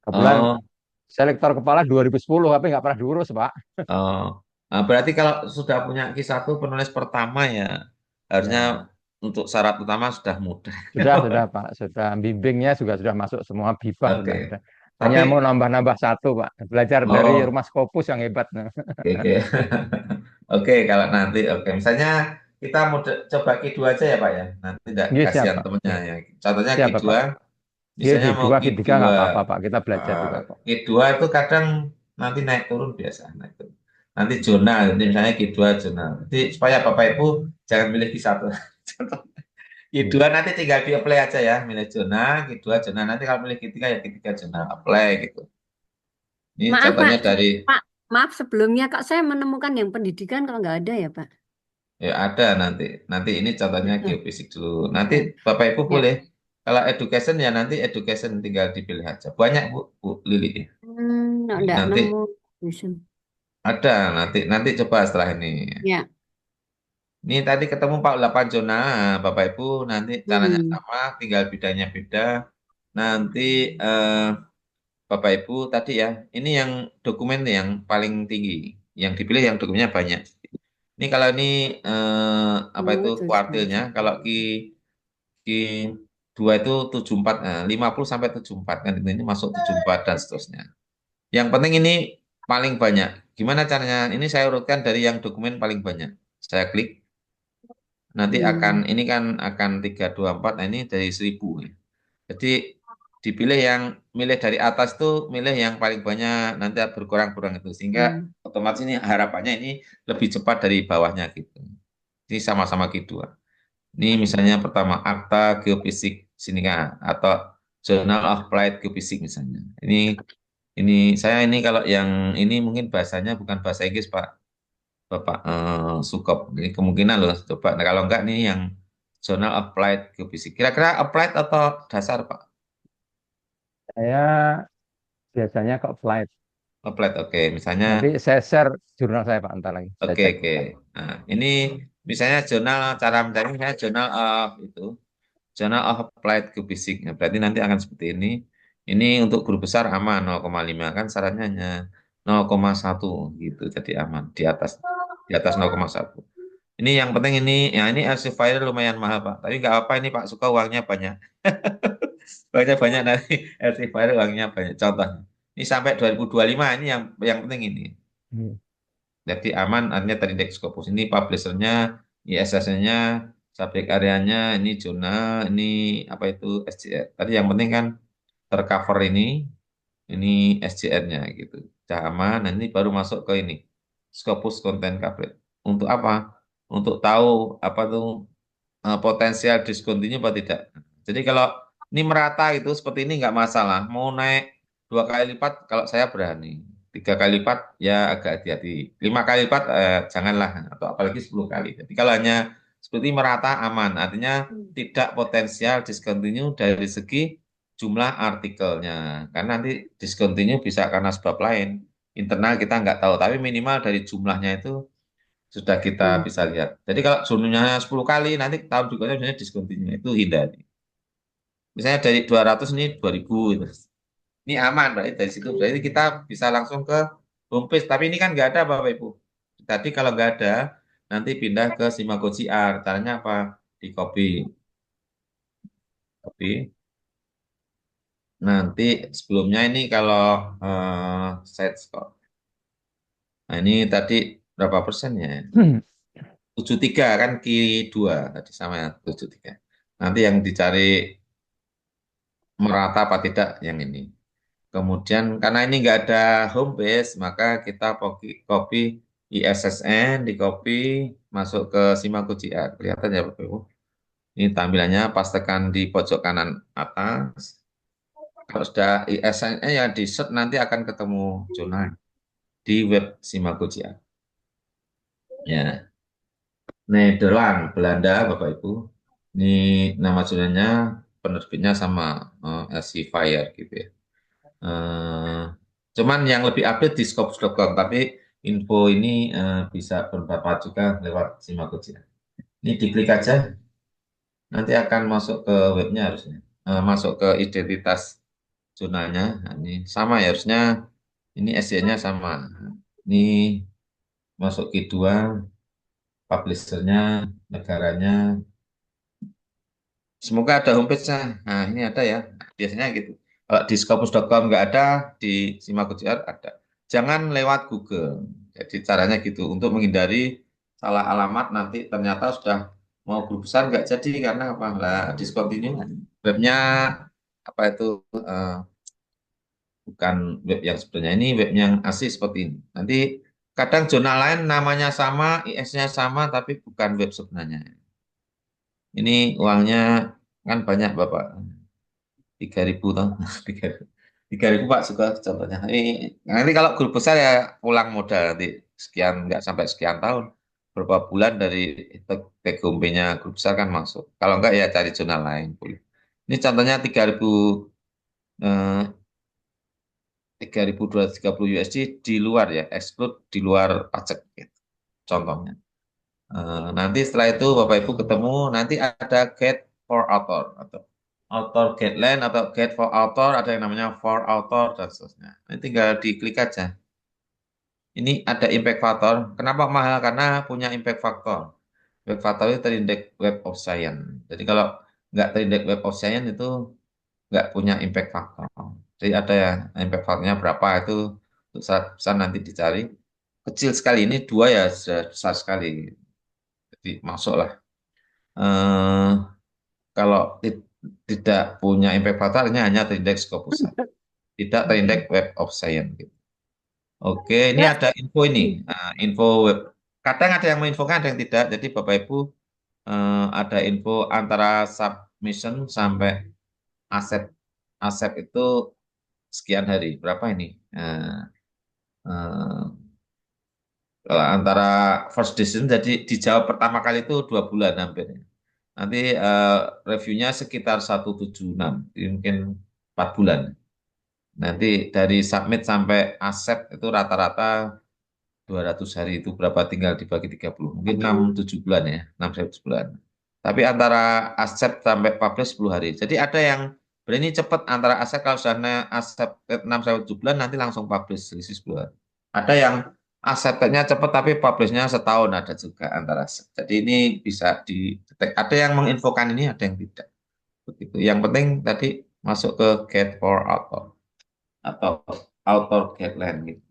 Kebetulan Oh, selektor kepala 2010, tapi nggak pernah diurus Pak. oh. Nah, berarti kalau sudah punya Ki 1 penulis pertama ya harusnya Ya, untuk syarat utama sudah mudah. sudah Pak, sudah bimbingnya juga sudah masuk semua bibah sudah Oke. ada. Hanya mau Tapi nambah-nambah satu Pak, belajar dari oh, rumah Scopus yang hebat. oke, oke. Oke, kalau nanti oke. Misalnya kita mau coba Ki 2 aja ya, Pak ya. Nanti tidak Iya kasihan siapa? temennya ya. Contohnya Siapa Ki 2, Pak? Iya misalnya mau G2, G3 nggak Ki 2. apa-apa Pak, kita belajar juga kok. Ki 2 itu kadang nanti naik turun biasa. Naik turun. Nanti jurnal, jadi misalnya Ki 2 jurnal. Jadi supaya Bapak Ibu jangan milih Ki 1. Contoh Hmm. Ki 2 nanti tinggal di apply aja ya, milih jurnal, Ki 2 jurnal. Nanti kalau milih Ki 3 ya Ki 3 jurnal, apply gitu. Ini Maaf Pak, contohnya dari Pak, maaf sebelumnya Kak saya menemukan yang pendidikan kalau nggak ada ya Pak. ya ada nanti. Nanti ini contohnya Ya, geofisik dulu. Nanti ya, Bapak Ibu ya. boleh kalau education ya nanti education tinggal dipilih aja. Banyak Bu Lili. Nggak Nanti nemu. ada nanti coba setelah ini. Ya. Ini tadi ketemu Pak 8 zona, Bapak Ibu nanti caranya Hmm. sama, tinggal bidangnya beda. Nanti Bapak Ibu tadi ya, ini yang dokumen yang paling tinggi, yang dipilih yang dokumennya banyak. Ini kalau ini apa Oh, itu kuartilnya, kalau Ki 2 itu 74, 50 sampai 74 kan ini masuk 74 dan seterusnya. Yang penting ini paling banyak. Gimana caranya? Ini saya urutkan dari yang dokumen paling banyak. Saya klik. Nanti akan Hmm. ini kan akan 324. Nah ini dari 1000 ya. Jadi dipilih yang milih dari atas tuh milih yang paling banyak nanti berkurang-kurang itu sehingga Hmm. otomatis ini harapannya ini lebih cepat dari bawahnya gitu. Ini sama-sama Ki 2. Ini misalnya pertama Akta Geofisik sini kan atau Journal of Applied Geophysics misalnya. Ini saya ini kalau yang ini mungkin bahasanya bukan bahasa Inggris Pak. Bapak Sukop. Ini kemungkinan loh coba. Nah, kalau enggak nih yang Journal of Applied Geophysics. Kira-kira applied atau dasar Pak? Saya biasanya kok flight. Applied, oke. Misalnya, Nanti saya share jurnal saya Pak, entar lagi. Saya oke, cek. oke. Nah, ini misalnya jurnal, cara mencari misalnya jurnal of itu, Journal of Applied Geophysics. Nah, berarti nanti akan seperti ini. Ini untuk guru besar aman 0,5 kan syaratnya hanya 0,1 gitu, jadi aman di atas 0,1. Ini yang penting ini, ya ini archive lumayan mahal Pak. Tapi nggak apa ini Pak suka uangnya banyak. Uangnya banyak nanti archive uangnya banyak. Contohnya, ini sampai 2025 ini yang penting ini. Hmm. Jadi aman artinya tadi indeks Scopus ini publishernya, ISSN-nya, subjek areanya, ini jurnal, ini apa itu SJR. Tadi yang penting kan tercover ini SJR-nya gitu. Sudah aman, nah ini baru masuk ke ini Scopus Content Coverage. Untuk apa? Untuk tahu apa tuh potensial discontinue apa tidak. Jadi kalau ini merata gitu seperti ini nggak masalah. Mau naik 2 kali lipat kalau saya berani. 3 kali lipat ya agak hati-hati. 5 kali lipat janganlah atau apalagi 10 kali. Jadi kalau hanya seperti merata aman, artinya tidak potensial discontinue dari segi jumlah artikelnya. Karena nanti discontinue bisa karena sebab lain. Internal kita nggak tahu, tapi minimal dari jumlahnya itu sudah kita bisa lihat. Jadi kalau zonanya 10 kali, nanti tahun berikutnya misalnya discontinue, itu hindari. Misalnya dari 200 ini 2000 itu. Ini aman, berarti dari situ. Berarti kita bisa langsung ke homepage. Tapi ini kan nggak ada Bapak Ibu. Tadi kalau nggak ada, nanti pindah ke Simago CR. Caranya apa? Di copy. Copy. Nanti sebelumnya ini kalau set score. Nah ini tadi berapa persen ya? 73 kan Q2 tadi sama ya 73. Nanti yang dicari merata apa tidak yang ini. Kemudian karena ini nggak ada home base, maka kita copy ISSN, di copy masuk ke Simago JR. Kelihatan ya Bapak Ibu. Ini tampilannya pas tekan di pojok kanan atas. Kalau sudah ISSN ya di search nanti akan ketemu jurnal di web Simago JR. Ya, Nederland, Belanda Bapak Ibu. Ini nama jurnalnya penerbitnya sama Elsevier gitu ya. Cuman yang lebih update di Scopus.com, tapi info ini bisa bermanfaat juga lewat Simago JR. Ini diklik aja, nanti akan masuk ke webnya harusnya, masuk ke identitas jurnalnya. Nah, ini sama ya harusnya, ini SJ-nya sama. Ini masuk Q2, publishernya, negaranya. Semoga ada homepage-nya. Nah, ini ada ya. Biasanya gitu. Kalau di Scopus.com nggak ada, di Simago JR ada. Jangan lewat Google. Jadi caranya gitu. Untuk menghindari salah alamat, nanti ternyata sudah mau grup besar nggak jadi karena apa? Lah, discontinue. Webnya apa itu bukan web yang sebenarnya, ini web yang asli seperti ini. Nanti kadang jurnal lain namanya sama, IS-nya sama, tapi bukan web sebenarnya. Ini uangnya kan banyak Bapak. 3.000 toh. 3.000 Pak suka contohnya. Nanti kalau grup besar ya pulang modal nanti sekian nggak sampai sekian tahun. Berapa bulan dari take home nya grup besar kan masuk. Kalau enggak ya cari jurnal lain boleh. Ini contohnya 3.000 eh, 3.230 USD di luar ya, exclude di luar pajak gitu. Contohnya. Nanti setelah itu Bapak Ibu ketemu nanti ada get for author atau author guideline atau get for author, ada yang namanya for author dan seterusnya. Ini tinggal diklik aja. Ini ada impact factor. Kenapa mahal? Karena punya impact factor. Impact factor itu terindeks Web of Science. Jadi kalau nggak terindeks Web of Science itu nggak punya impact factor. Jadi ada ya impact factornya berapa itu untuk besar nanti dicari. Kecil sekali ini 2 ya sudah besar sekali. Jadi masuklah. Eh, Kalau tidak punya impact factornya hanya terindeks ke pusat, tidak terindeks Web of Science. Gitu. Oke, ini Ya, ada info ini, info web. Kadang ada yang menginfokan, ada yang tidak. Jadi Bapak Ibu ada info antara submission sampai aset aset itu sekian hari. Berapa ini? Eh, Kalau antara first decision, jadi dijawab pertama kali itu 2 bulan hampir. Nanti reviewnya sekitar 176, mungkin 4 bulan. Nanti dari submit sampai aset itu rata-rata 200 hari itu berapa tinggal dibagi 30. Mungkin 6-7 bulan ya, 6-7 bulan. Tapi antara aset sampai publish 10 hari. Jadi ada yang berani cepat antara aset kalau sudah aset 6-7 bulan nanti langsung publish selisih 10 hari. Ada yang asetnya cepat tapi publishnya setahun ada juga antara aset. Jadi ini bisa didetek. Ada yang menginfokan ini, ada yang tidak. Begitu. Yang penting tadi masuk ke get for author atau author guideline gitu.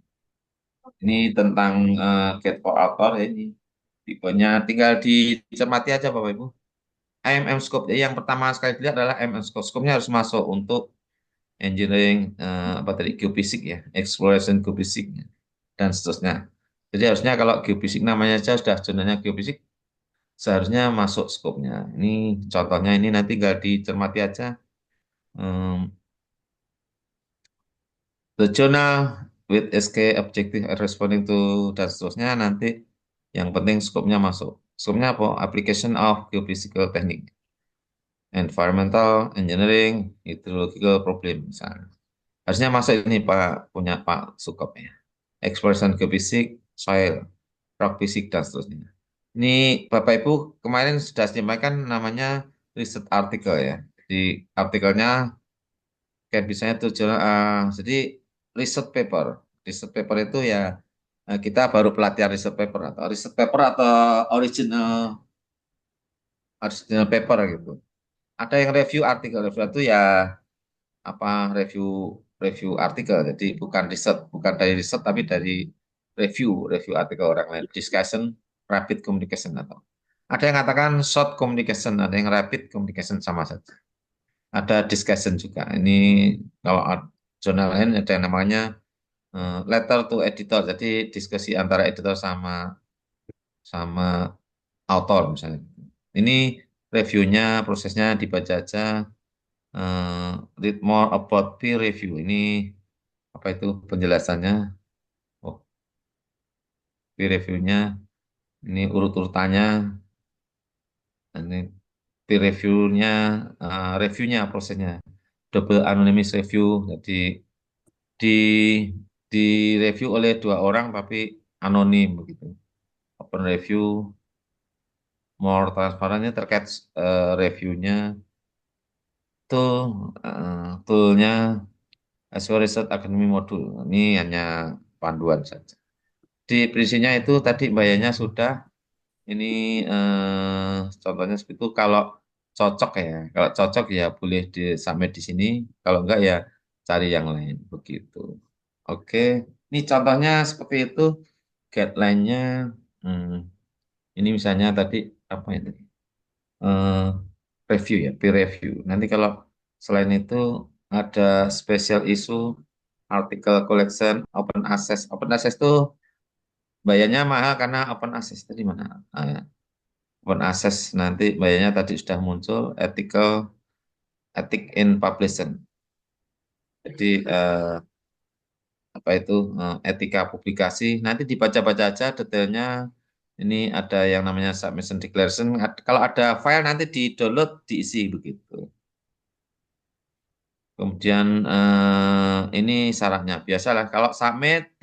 Ini tentang get for author ya ini. Tipenya tinggal dicermati aja Bapak Ibu. IMM scope yang pertama sekali dilihat adalah IMM scope. Scope-nya harus masuk untuk engineering apa tadi geofisik ya, exploration geofisik dan seterusnya. Jadi harusnya kalau geofisik namanya saja sudah jurnalnya geofisik seharusnya masuk skopnya. Ini contohnya ini nanti nggak dicermati aja. Um, the journal with SK objective and responding to dan seterusnya nanti yang penting skopnya masuk. Skopnya apa? Application of geophysical technique, environmental engineering, hydrological problem misalnya. Harusnya masuk ini Pak punya Pak Sukop ya. Exploration geofisik, soil, rock fisik dan seterusnya. Ini Bapak Ibu kemarin sudah sampaikan namanya riset artikel ya. Di artikelnya kayak misalnya tujuan jadi riset paper. Riset paper itu ya kita baru pelatihan riset paper atau original original paper gitu. Ada yang review itu ya apa review artikel. Jadi bukan riset, bukan dari riset tapi dari review artikel orang lain. Discussion, rapid communication atau ada yang katakan short communication, ada yang rapid communication sama saja. Ada discussion juga. Ini kalau jurnal lain ada yang namanya letter to editor. Jadi diskusi antara editor sama sama author misalnya. Ini reviewnya, prosesnya dibaca aja. Read more about peer review. Ini apa itu penjelasannya? Oh, peer reviewnya. Ini urut-urutannya. Ini peer reviewnya, reviewnya prosesnya. Double anonymous review. Jadi di di review oleh dua orang tapi anonim begitu. Open review, more transparannya terkait reviewnya, toolnya Azure Research Academy Module. Ini hanya panduan saja. Di prinsipnya itu tadi bayarnya sudah. Ini contohnya seperti itu. Kalau cocok ya boleh di submit di sini. Kalau enggak ya cari yang lain begitu. Oke, ini contohnya seperti itu. Guideline-nya, hmm, ini misalnya tadi apa ini? Eh, review ya, peer review. Nanti kalau selain itu ada special issue, article collection, open access itu bayarnya mahal karena open access tadi mana? Ya. Open access nanti bayarnya tadi sudah muncul ethic in publishing. Jadi apa itu etika publikasi nanti dibaca-baca aja detailnya. Ini ada yang namanya submission declaration. Kalau ada file nanti di-download, diisi begitu. Kemudian ini syaratnya. Biasalah kalau submit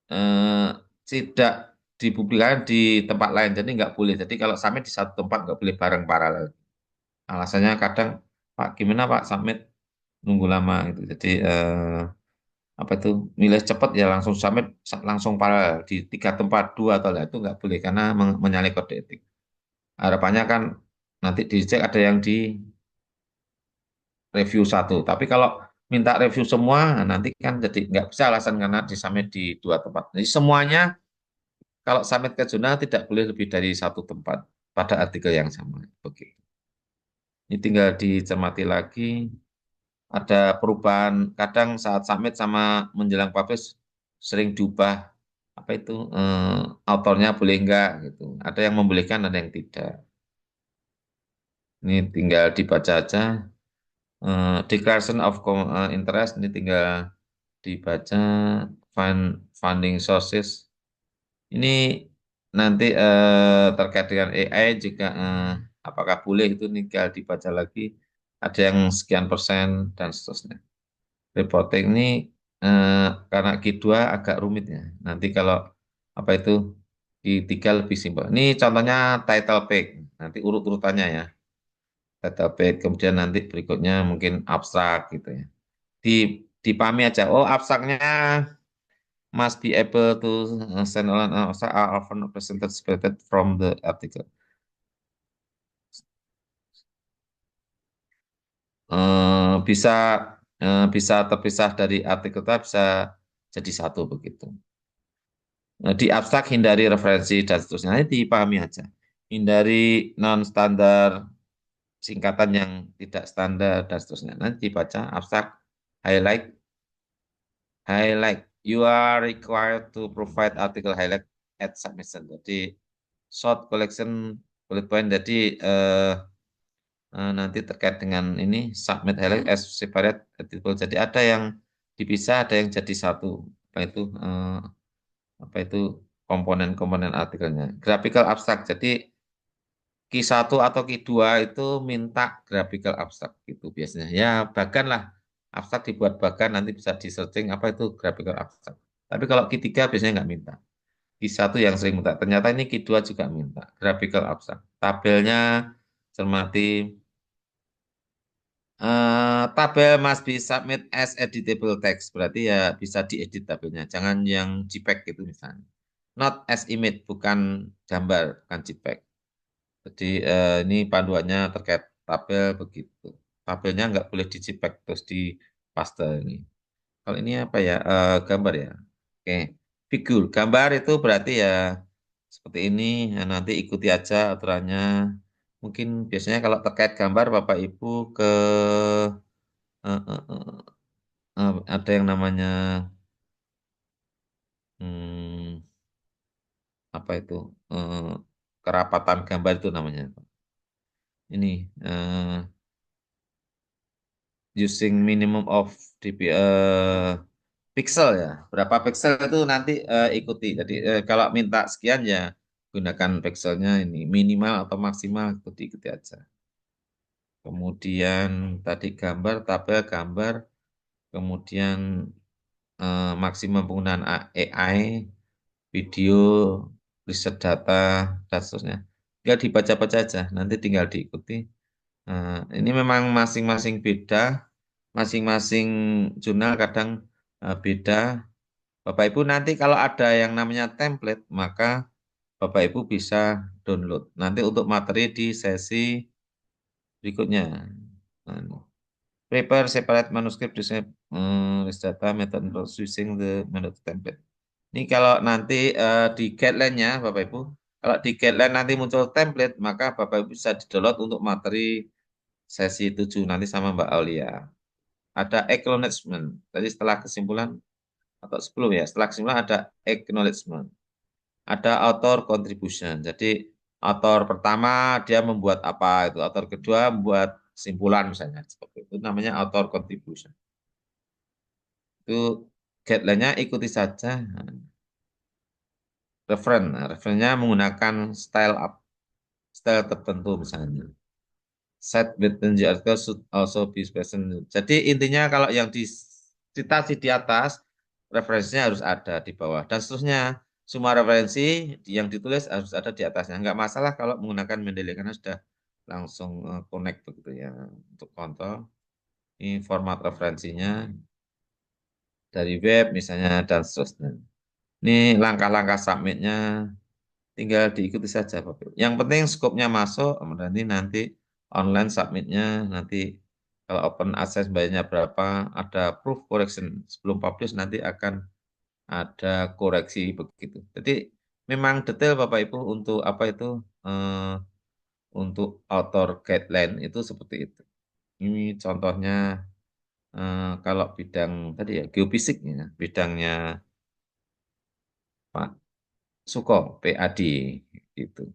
eh, tidak dipublikasikan di tempat lain. Jadi nggak boleh. Jadi kalau submit di satu tempat nggak boleh bareng paralel. Alasannya kadang Pak gimana Pak submit nunggu lama gitu. Jadi apa itu milih cepat ya langsung submit langsung paralel di tiga tempat dua atau lah itu nggak boleh karena menyalahi kode etik. Harapannya kan nanti dicek ada yang di review satu. Tapi kalau minta review semua nanti kan jadi nggak bisa alasan karena di submit di dua tempat. Jadi semuanya kalau submit ke jurnal tidak boleh lebih dari satu tempat pada artikel yang sama. Oke. Ini tinggal dicermati lagi. Ada perubahan kadang saat submit sama menjelang publish sering diubah apa itu autornya boleh enggak gitu. Ada yang membolehkan, ada yang tidak. Ini tinggal dibaca aja. Declaration of interest ini tinggal dibaca. Funding sources. Ini nanti terkait dengan AI juga apakah boleh itu tinggal dibaca lagi. Ada yang sekian persen dan seterusnya. Reporting ini karena Q2 agak rumit ya. Nanti kalau apa itu Q3 lebih simpel. Ini contohnya title page. Nanti urut-urutannya ya. Title page kemudian nanti berikutnya mungkin abstrak gitu ya. Dipahami aja. Oh, abstraknya must be able to stand alone are often presented separated from the article. Bisa bisa terpisah dari artikel kita bisa jadi satu begitu. Di abstrak hindari referensi dan seterusnya. Ini dipahami aja. Hindari non standar singkatan yang tidak standar dan seterusnya. Nanti dibaca abstrak highlight. You are required to provide article highlight add submission. Jadi short collection bullet point. Jadi nanti terkait dengan ini submit highlight as separate editable. Jadi ada yang dipisah, ada yang jadi satu. Apa itu komponen-komponen artikelnya. Graphical abstract. Jadi Q1 atau Q2 itu minta graphical abstract gitu biasanya. Ya, bagan lah. Abstrak dibuat bagan, nanti bisa di searching apa itu graphical abstract. Tapi kalau Q3 biasanya nggak minta. Q1 yang sering minta. Ternyata ini Q2 juga minta. Graphical abstract. Tabelnya cermati. Tabel must be submit as editable text. Berarti ya bisa diedit tabelnya. Jangan yang JPEG gitu misalnya. Not as image, bukan gambar, bukan JPEG. Jadi ini panduannya terkait tabel begitu. Tabelnya nggak boleh di JPEG terus di paste ini. Kalau ini apa ya? Gambar ya. Oke. Figur. Gambar itu berarti ya seperti ini. Ya, nanti ikuti aja aturannya. Mungkin biasanya kalau terkait gambar Bapak Ibu ke eh, eh, eh, ada yang namanya hmm, apa itu? Eh, Kerapatan gambar itu namanya. Ini using minimum of dp pixel ya. Berapa pixel itu nanti ikuti. Jadi kalau minta sekian ya gunakan pixelnya ini minimal atau maksimal ikuti aja. Kemudian tadi gambar, tabel gambar, kemudian maksimum penggunaan AI, video, riset data, dan seterusnya. Tinggal dibaca-baca aja, nanti tinggal diikuti. Ini memang masing-masing beda, masing-masing jurnal kadang beda. Bapak Ibu nanti kalau ada yang namanya template, maka Bapak Ibu bisa download. Nanti untuk materi di sesi berikutnya. Nah, prepare separate manuscript list data method using the method template. Ini kalau nanti di guideline-nya Bapak Ibu, kalau di guideline nanti muncul template, maka Bapak Ibu bisa di-download untuk materi sesi 7 nanti sama Mbak Aulia. Ada acknowledgement. Tadi setelah kesimpulan atau sebelum ya, setelah kesimpulan ada acknowledgement. Ada author contribution. Jadi author pertama dia membuat apa itu, author kedua membuat kesimpulan misalnya. Seperti itu namanya author contribution. Itu guideline-nya ikuti saja. Referensinya menggunakan style tertentu misalnya. Set within the article should also be present. Jadi intinya kalau yang citasi di atas, referensinya harus ada di bawah. Dan seterusnya, semua referensi yang ditulis harus ada di atasnya. Enggak masalah kalau menggunakan Mendeley, karena sudah langsung connect begitu ya. Untuk kontrol, ini format referensinya dari web misalnya, dan seterusnya. Ini langkah-langkah submitnya, tinggal diikuti saja Bapak Ibu. Yang penting skopnya masuk, nanti online submitnya, nanti kalau open access bayarnya berapa, ada proof correction. Sebelum publish nanti akan ada koreksi begitu. Jadi memang detail Bapak Ibu untuk apa itu, untuk author guideline itu seperti itu. Ini contohnya kalau bidang tadi ya, geofisik ya, bidangnya Pak Suko, PAD gitu.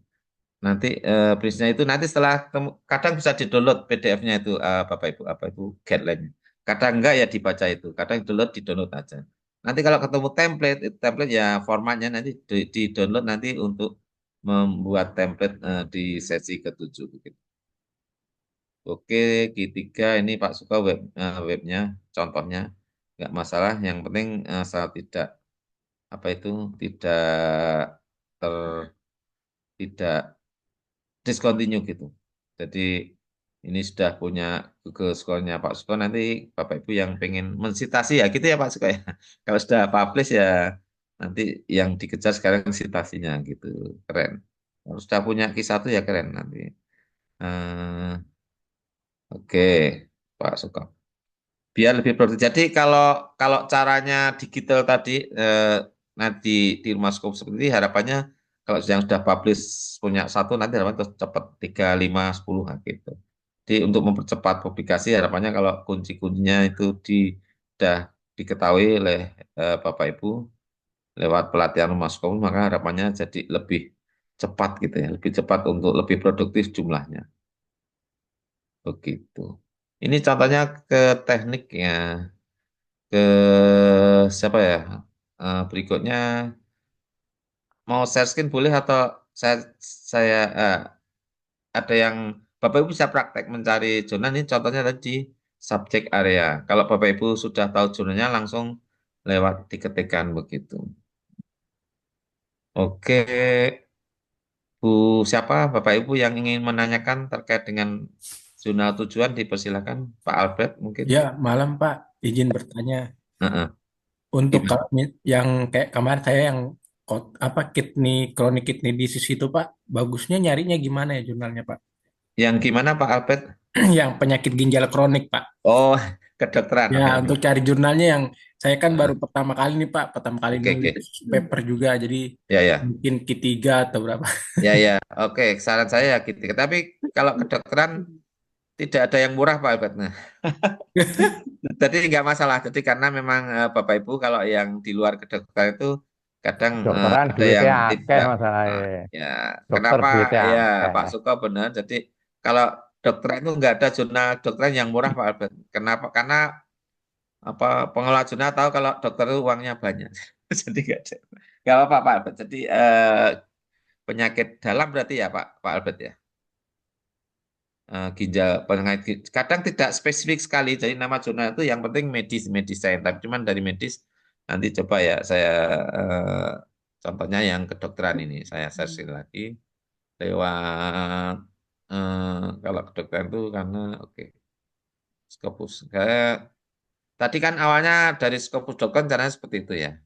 Nanti prinsipnya itu nanti setelah kadang bisa di-download PDF-nya itu Bapak Ibu apa itu guideline. Kadang enggak ya dibaca itu, kadang di-download aja. Nanti kalau ketemu template, itu template ya formatnya nanti di-download nanti untuk membuat template di sesi ke-7 begitu. Oke, Q3 ini Pak Suka webnya contohnya enggak masalah, yang penting asal tidak apa itu ter tidak discontinue gitu. Jadi ini sudah punya Google Scholar-nya Pak Suko, nanti Bapak Ibu yang pengen mensitasi ya gitu ya Pak Suko ya. Kalau sudah publish ya nanti yang dikejar sekarang sitasinya gitu. Keren. Kalau sudah punya Q1 ya keren nanti. Eh, oke, Pak Suko. Biar lebih produktif. Jadi kalau kalau caranya digital tadi nanti di rumah skop seperti ini harapannya kalau yang sudah publish punya satu nanti harapannya terus cepat 3, 5, 10 gitu. Jadi untuk mempercepat publikasi harapannya kalau kunci-kuncinya itu sudah diketahui oleh Bapak Ibu, lewat pelatihan rumah sekolah, maka harapannya jadi lebih cepat gitu ya, lebih cepat untuk lebih produktif jumlahnya. Begitu. Ini contohnya ke tekniknya, ke siapa ya? Berikutnya mau share screen boleh atau saya ada yang Bapak Ibu bisa praktek mencari zona ini contohnya tadi subjek area. Kalau Bapak Ibu sudah tahu zonanya langsung lewat diketikkan begitu. Oke, Bu siapa Bapak Ibu yang ingin menanyakan terkait dengan zona tujuan dipersilakan Pak Albert mungkin. Ya, malam Pak, izin bertanya. Heeh. Untuk Gimana? yang kayak kemarin saya yang kronik kidney disease itu Pak, bagusnya nyarinya gimana ya jurnalnya Pak? Yang gimana Pak Albert? Yang penyakit ginjal kronik Pak. Oh, kedokteran. Ya, Oke, oke. untuk cari jurnalnya yang saya kan baru Heeh. pertama kali nih Pak, pertama kali Oke, oke. nulis paper juga, jadi Ya, ya. mungkin Q3 atau berapa. Ya, ya. Oke, saran saya ya gitu. Tapi kalau kedokteran tidak ada yang murah Pak Albert. Nah, jadi nggak masalah. Jadi karena memang Bapak Ibu kalau yang di luar kedokteran itu kadang Dokteran ada yang duitnya akeh tidak. masalahnya. Ya, Dokter kenapa duitnya ya akeh. Pak Suko benar. Jadi kalau dokteran itu nggak ada zona dokteran yang murah Pak Albert. Kenapa? Karena apa pengelola zona tahu kalau dokter itu uangnya banyak. Jadi nggak ada. Nggak apa-apa Pak Albert. Jadi penyakit dalam berarti ya Pak Albert ya. Ginjal penyakit kadang tidak spesifik sekali jadi nama jurnal itu yang penting medis tapi cuman dari medis nanti coba ya saya eh, contohnya yang kedokteran ini saya search lagi lewat kalau kedokteran itu karena oke Scopus tadi kan awalnya dari Scopus dokter caranya seperti itu ya.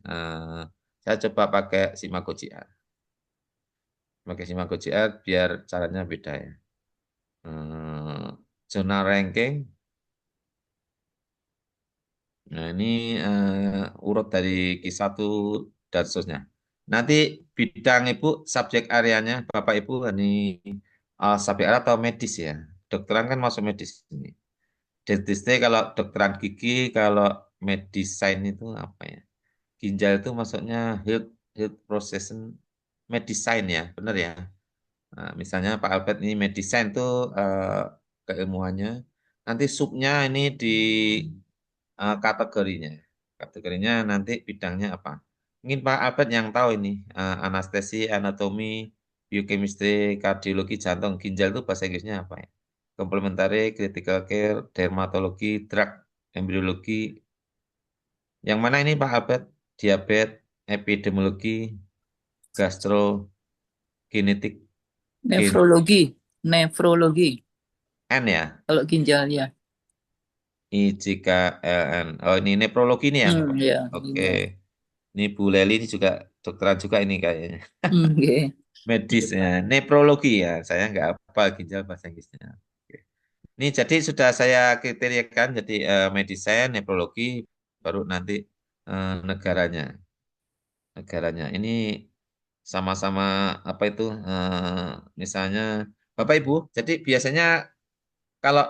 Saya coba pakai Simago JR biar caranya beda ya. Jurnal ranking. Nah, ini urut dari Q1 dan seterusnya. Nanti bidang Ibu, subjek areanya, Bapak Ibu, ini subjek area atau medis ya. Dokteran kan masuk medis ini. Dentistnya kalau dokteran gigi, kalau medicine itu apa ya? Ginjal itu masuknya health processing medicine ya, benar ya. Nah, misalnya Pak Albert ini medicine itu keilmuannya. Nanti subnya ini di kategorinya. Kategorinya nanti bidangnya apa? Mungkin Pak Albert yang tahu ini, anestesi, anatomi, biochemistry, kardiologi, jantung, ginjal itu bahasa Inggrisnya apa ya? Complementary, critical care, dermatologi, drug, embriologi. Yang mana ini Pak Albert? Diabetes, epidemiologi, gastro, genetik, gen, Nefrologi N ya, kalau ginjalnya. IJKLN. Oh ini nefrologi ini ya, Bapak? Ya, Oke. ginjal. Ini Bu Leli ini juga dokteran juga ini kayaknya. Nggih. Medis ya, nefrologi ya. Saya nggak hafal ginjal bahasa Inggrisnya. Oke. Ini jadi sudah saya kriteriakan jadi medicine, nefrologi, baru nanti negaranya. Negaranya ini sama-sama apa itu misalnya Bapak Ibu. Jadi biasanya kalau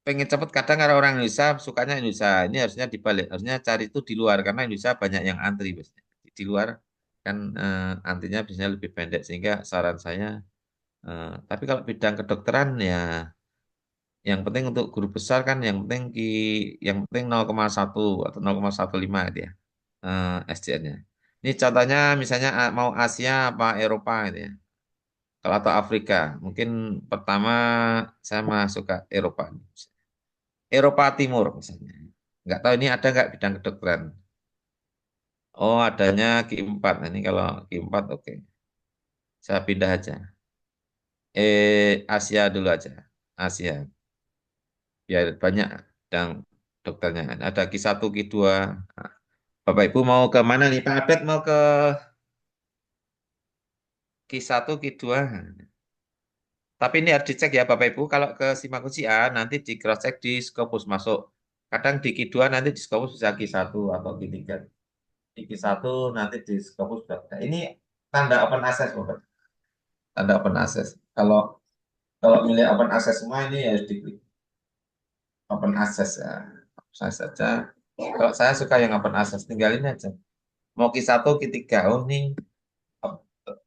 pengen cepet kadang kalau orang Indonesia sukanya Indonesia ini harusnya dibalik harusnya cari itu di luar karena Indonesia banyak yang antri biasanya di luar kan antrinya biasanya lebih pendek sehingga saran saya tapi kalau bidang kedokteran ya yang penting untuk guru besar kan yang penting 0,1 atau 0,15 gitu ya SDN-nya. Ini contohnya misalnya mau Asia apa Eropa gitu ya. Kalau atau Afrika mungkin pertama saya masuk ke Eropa. Eropa Timur misalnya. Nggak tahu ini ada nggak bidang kedokteran. Oh, adanya Q4. Nah, ini kalau Q4 oke. Saya pindah aja. Asia dulu aja. Asia. Biar banyak bidang dokternya. Ada Q1, Q2. Nah, Bapak Ibu mau ke mana nih? Pak Abed mau ke Q1, Q2. Tapi ini harus dicek ya Bapak Ibu. Kalau ke Simakuci A nanti di cross check di Scopus masuk. Kadang di Q2 nanti di Scopus bisa Q1 atau Q3. Q satu nanti di Scopus sudah ada. Ini tanda open access, Bapak. Tanda open access. Kalau kalau milih open access semua ini harus diklik open access ya. Saya saja. Kalau saya suka yang open access, tinggal ini aja. mau Q1, Q3. Oh, ini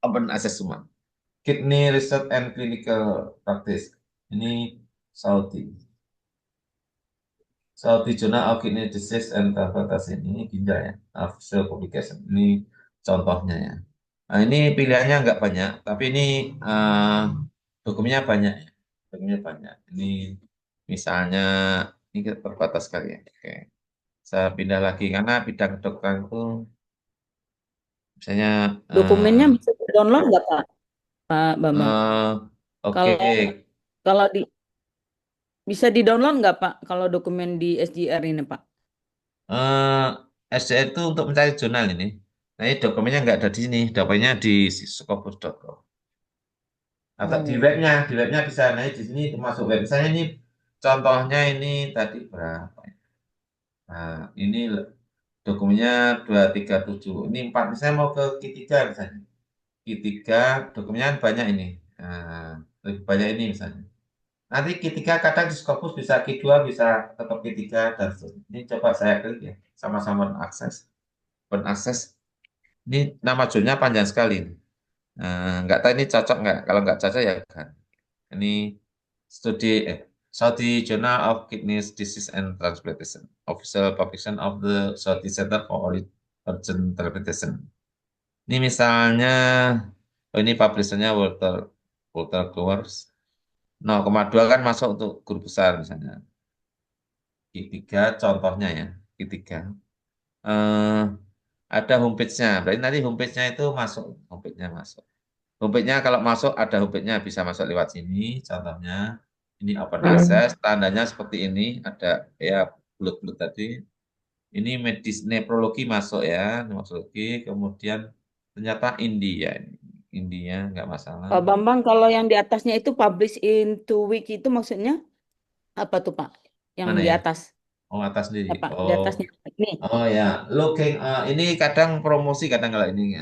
open access semua. Kidney Research and Clinical Practice. Ini Saudi. Saudi Journal of Kidney Disease and Transplantation. Ini ginjal ya. Official publication. Ini contohnya ya. Nah, ini pilihannya nggak banyak, tapi ini dokumennya banyak ya. Dokumennya banyak. Ini misalnya, ini terbatas sekali ya. Oke. Saya pindah lagi, karena bidang kedokteran itu misalnya Dokumennya bisa di-download nggak Pak? Pak Bambang? eh, oke. Kalau kalau di bisa di-download nggak Pak? Kalau dokumen di SGR ini Pak? eh SDR itu untuk mencari jurnal ini. Nah, ini dokumennya nggak ada di sini, dokumennya di scopus.com. Atau di webnya bisa. Nah, di sini masuk web saya ini, contohnya ini tadi berapa ya? Nah, ini dokumennya 237. Ini 4, saya mau ke Q3 misalnya. Q3 dokumennya kan banyak ini. Nah, lebih banyak ini misalnya. Nanti Q3 kadang di Scopus bisa, Q2 bisa tetap Q3 dan seterusnya. Ini coba saya klik ya, sama-sama akses. Open access. Ini nama judulnya panjang sekali. Nggak tahu ini cocok nggak. Kalau nggak cocok ya kan. Ini studi Saudi Journal of Kidney Disease and Transplantation. Official publication of the Saudi Center for Urgent Transplantation. Ini misalnya, oh ini publishernya Walter Walter Clowers. 0,2 kan masuk untuk guru besar misalnya. Q3 contohnya ya, Q3. Eh, ada homepage-nya, berarti nanti homepage-nya itu masuk, homepage-nya masuk. Homepage-nya kalau masuk, ada homepage-nya bisa masuk lewat sini, contohnya. Ini open access, tandanya seperti ini, ada ya bulat-bulat tadi. Ini medis nefrologi masuk ya, nefrologi, kemudian ternyata India, India nggak masalah. Pak Bambang, kalau yang di atasnya itu publish in 2 week itu maksudnya apa tuh Pak? Yang Mana di ya? atas. Oh, atas sendiri. Ya Pak, di Oh, atasnya. Ini. oh ya, looking. Ini kadang promosi, kadang kalau ini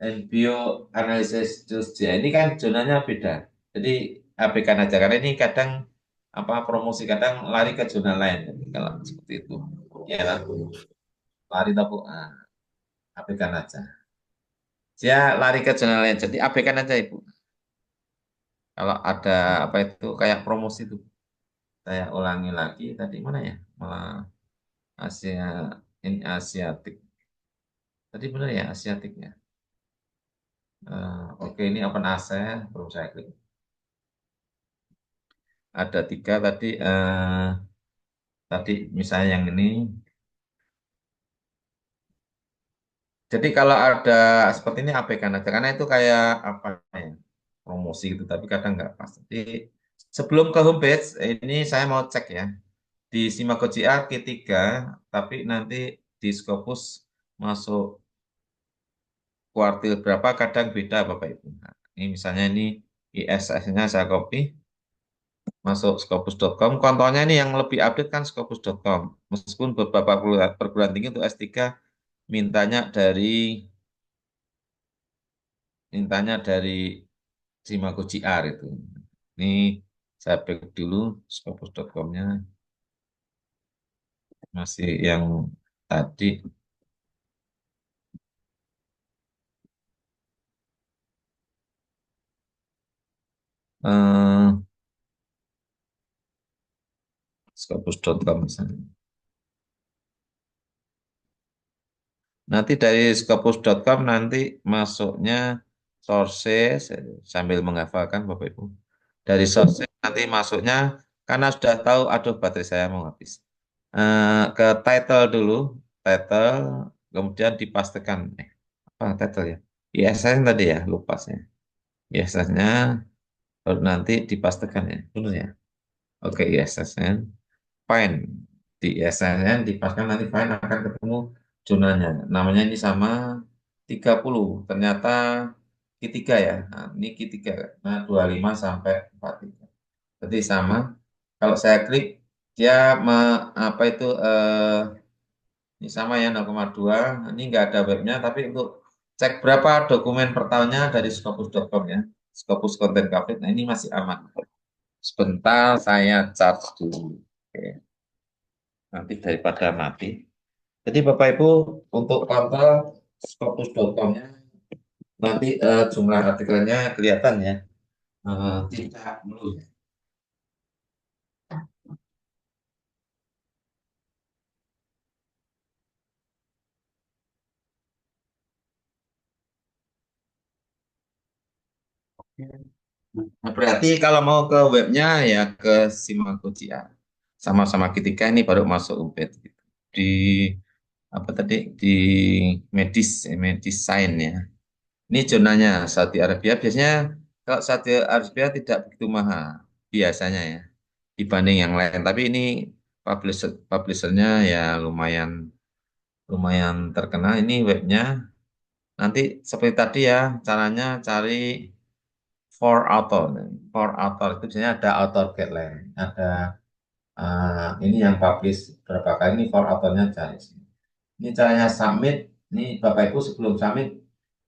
and bioanalysis terus ya. Ini kan zonanya beda. Jadi abaikan aja, karena ini kadang apa promosi, kadang lari ke zona lain. Jadi kalau seperti itu, ya lah, lari tapi abaikan aja. Dia lari ke zona lain, jadi abaikan aja Ibu. Kalau ada apa itu kayak promosi itu, saya ulangi lagi tadi mana ya? Malah Asia, ini Asiatik. Tadi benar ya Asiatiknya. Oke, ini open access, belum saya klik. Ada 3 tadi. Tadi misalnya yang ini. Jadi kalau ada seperti ini abaikan aja, karena itu kayak apa ya, promosi gitu, tapi kadang nggak pas. Jadi sebelum ke homepage, ini saya mau cek ya. Di Simago JR Q3, tapi nanti di Scopus masuk kuartil berapa, kadang beda Bapak Ibu. Nah, ini misalnya ini ISS-nya saya copy, masuk scopus.com. Contohnya ini yang lebih update kan scopus.com. Meskipun beberapa perguruan tinggi untuk S3 mintanya dari Simago JR itu. Ini saya back dulu scopus.com-nya. Masih yang tadi. Scopus.com misalnya. Nanti dari scopus.com nanti masuknya sources, sambil menghafalkan Bapak Ibu. Dari sources nanti masuknya, karena sudah tahu, aduh baterai saya mau habis. Ke title dulu, title, kemudian dipastikan, apa title ya? ISS tadi ya, lupa saya. ISS-nya baru nanti dipastikan ya, benar ya. Oke, ISS-nya, fine. Di ISS-nya dipastikan nanti fine akan ketemu jurnalnya. Namanya ini sama 30, ternyata Q3 ya. Nah, ini Q3, nah 25 sampai 43. Jadi sama. Kalau saya klik, dia apa itu ini sama ya 0,2. Ini nggak ada webnya, tapi untuk cek berapa dokumen per tahunnya dari scopus.com ya. Scopus Content Coverage. Nah, ini masih aman. Sebentar saya charge dulu. Oke. Nanti daripada mati. Jadi Bapak Ibu untuk kontrol scopus.com-nya nanti jumlah artikelnya kelihatan ya. Tidak melulu. Nah, berarti kalau mau ke webnya ya ke Simakocia. Sama-sama ketika ini baru masuk UPED gitu. Di apa tadi di medis sign ya. Ini zonanya Saudi Arabia. Biasanya kalau Saudi Arabia tidak begitu mahal biasanya ya dibanding yang lain. Tapi ini publishernya ya lumayan lumayan terkenal. Ini webnya. Nanti seperti tadi ya caranya cari for author. For author itu biasanya ada author guideline, ada ini yang publish berapa kali ini for authornya cari. Ini caranya submit. Ini Bapak Ibu sebelum submit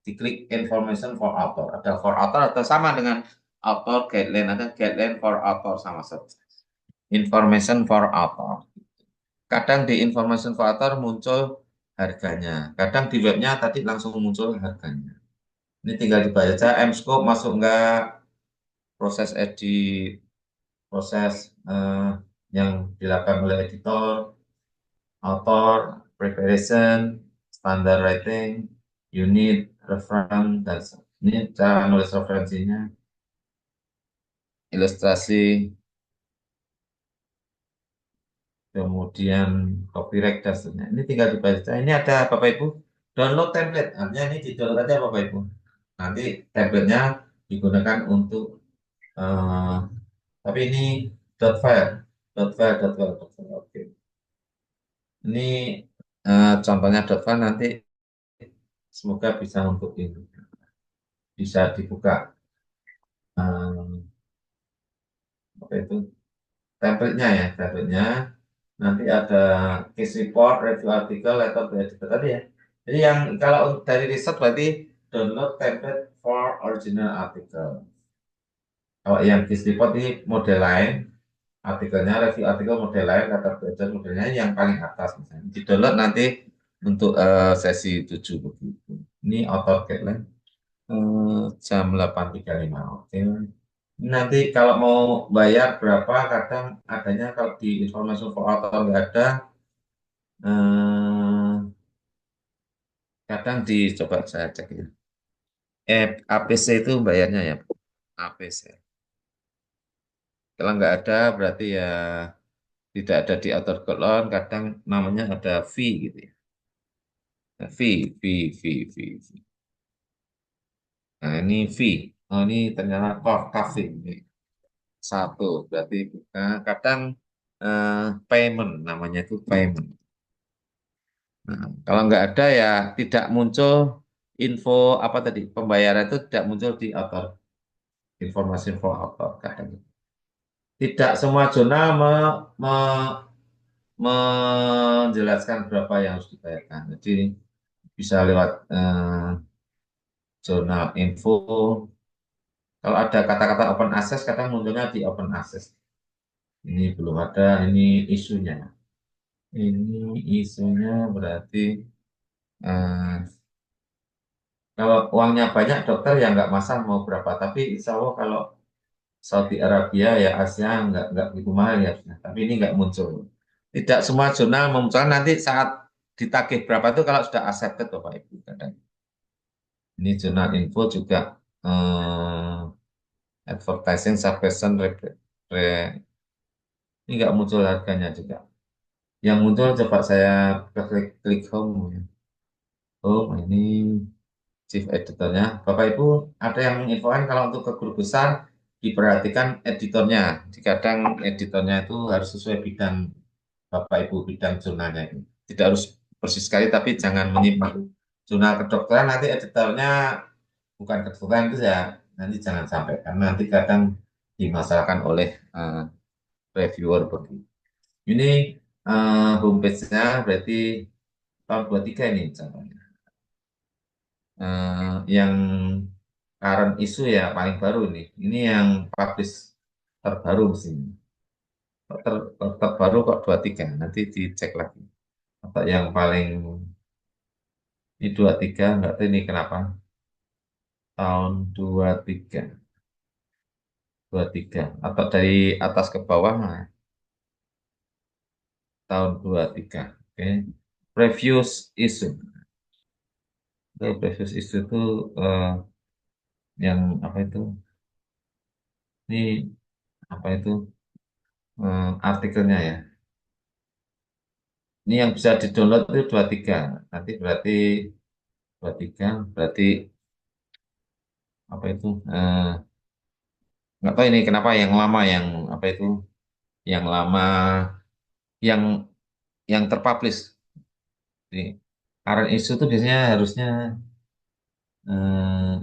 diklik information for author. Ada for author atau sama dengan author guideline, ada guideline for author sama saja. Information for author. Kadang di information for author muncul harganya. Kadang di webnya tadi langsung muncul harganya. Ini tinggal dibaca M-scope masuk enggak, proses edit, proses yang dilakukan oleh editor, author, preparation, standard writing, unit, reference, dan ini cara nulis referensinya, ilustrasi, kemudian copyright dan seterusnya. Ini tinggal dibaca. Ini ada Bapak Ibu download template. Artinya ini di download aja Bapak Ibu. Nanti template-nya digunakan untuk tapi ini .file. Oke. Ini contohnya .file nanti semoga bisa untuk ini bisa dibuka apa itu template-nya ya, template-nya nanti ada case report, review artikel, letter to editor tadi ya. Jadi yang kalau dari riset berarti download template for original article. Kalau yang case report ini model lain, artikelnya, review artikel model lain, letter to editor modelnya yang paling atas misalnya. Di download nanti untuk sesi 7 begitu. Ini author guideline jam 8.35. Oke. Nanti kalau mau bayar berapa, kadang adanya kalau di informasi for author nggak ada, kadang dicoba saya cek ya. APC itu bayarnya ya, APC. Kalau nggak ada berarti ya tidak ada di author guideline, kadang namanya ada fee gitu ya. Fee. Nah ini fee. Oh ini ternyata cost satu berarti kadang payment namanya itu payment. Nah, kalau nggak ada ya tidak muncul info apa tadi pembayaran itu tidak muncul di author informasi info author kadang. Tidak semua jurnal menjelaskan berapa yang harus dibayarkan. Jadi bisa lewat jurnal info. Kalau ada kata-kata open access kadang munculnya di open access. Ini belum ada, ini isunya. Ini isunya berarti kalau uangnya banyak dokter ya nggak masalah mau berapa. Tapi insya Allah kalau Saudi Arabia ya Asia nggak begitu mahal ya. Tapi ini nggak muncul. Tidak semua jurnal memunculkan nanti saat ditagih berapa itu kalau sudah accepted Bapak Ibu. Kadang. Ini jurnal info juga advertising subscription ini nggak muncul harganya juga. Yang muncul coba saya klik home. Home ini chief editornya. Bapak Ibu ada yang menginfokan kalau untuk ke guru besar diperhatikan editornya. Kadang editornya itu harus sesuai bidang Bapak Ibu bidang jurnalnya itu. Tidak harus persis sekali tapi jangan menyimpang. Jurnal kedokteran nanti editornya bukan kedokteran itu ya nanti jangan sampai karena nanti kadang dimasalahkan oleh reviewer begitu. Ini homepage-nya berarti tahun 23 ini contohnya. Yang current isu ya paling baru nih. Ini yang publish terbaru sini. Terbaru kok 23, nanti dicek lagi. atau yang paling ini 23 nggak tahu ini kenapa tahun 23 atau dari atas ke bawah nah, tahun 23. Oke. Previous issue. Itu previous issue itu yang apa itu? Ini apa itu? Artikelnya ya. Ini yang bisa di-download itu 23. Nanti berarti 23 berarti apa itu? Nggak tahu ini kenapa yang lama yang apa itu? Yang lama yang terpublish. Jadi, current issue itu biasanya harusnya eh,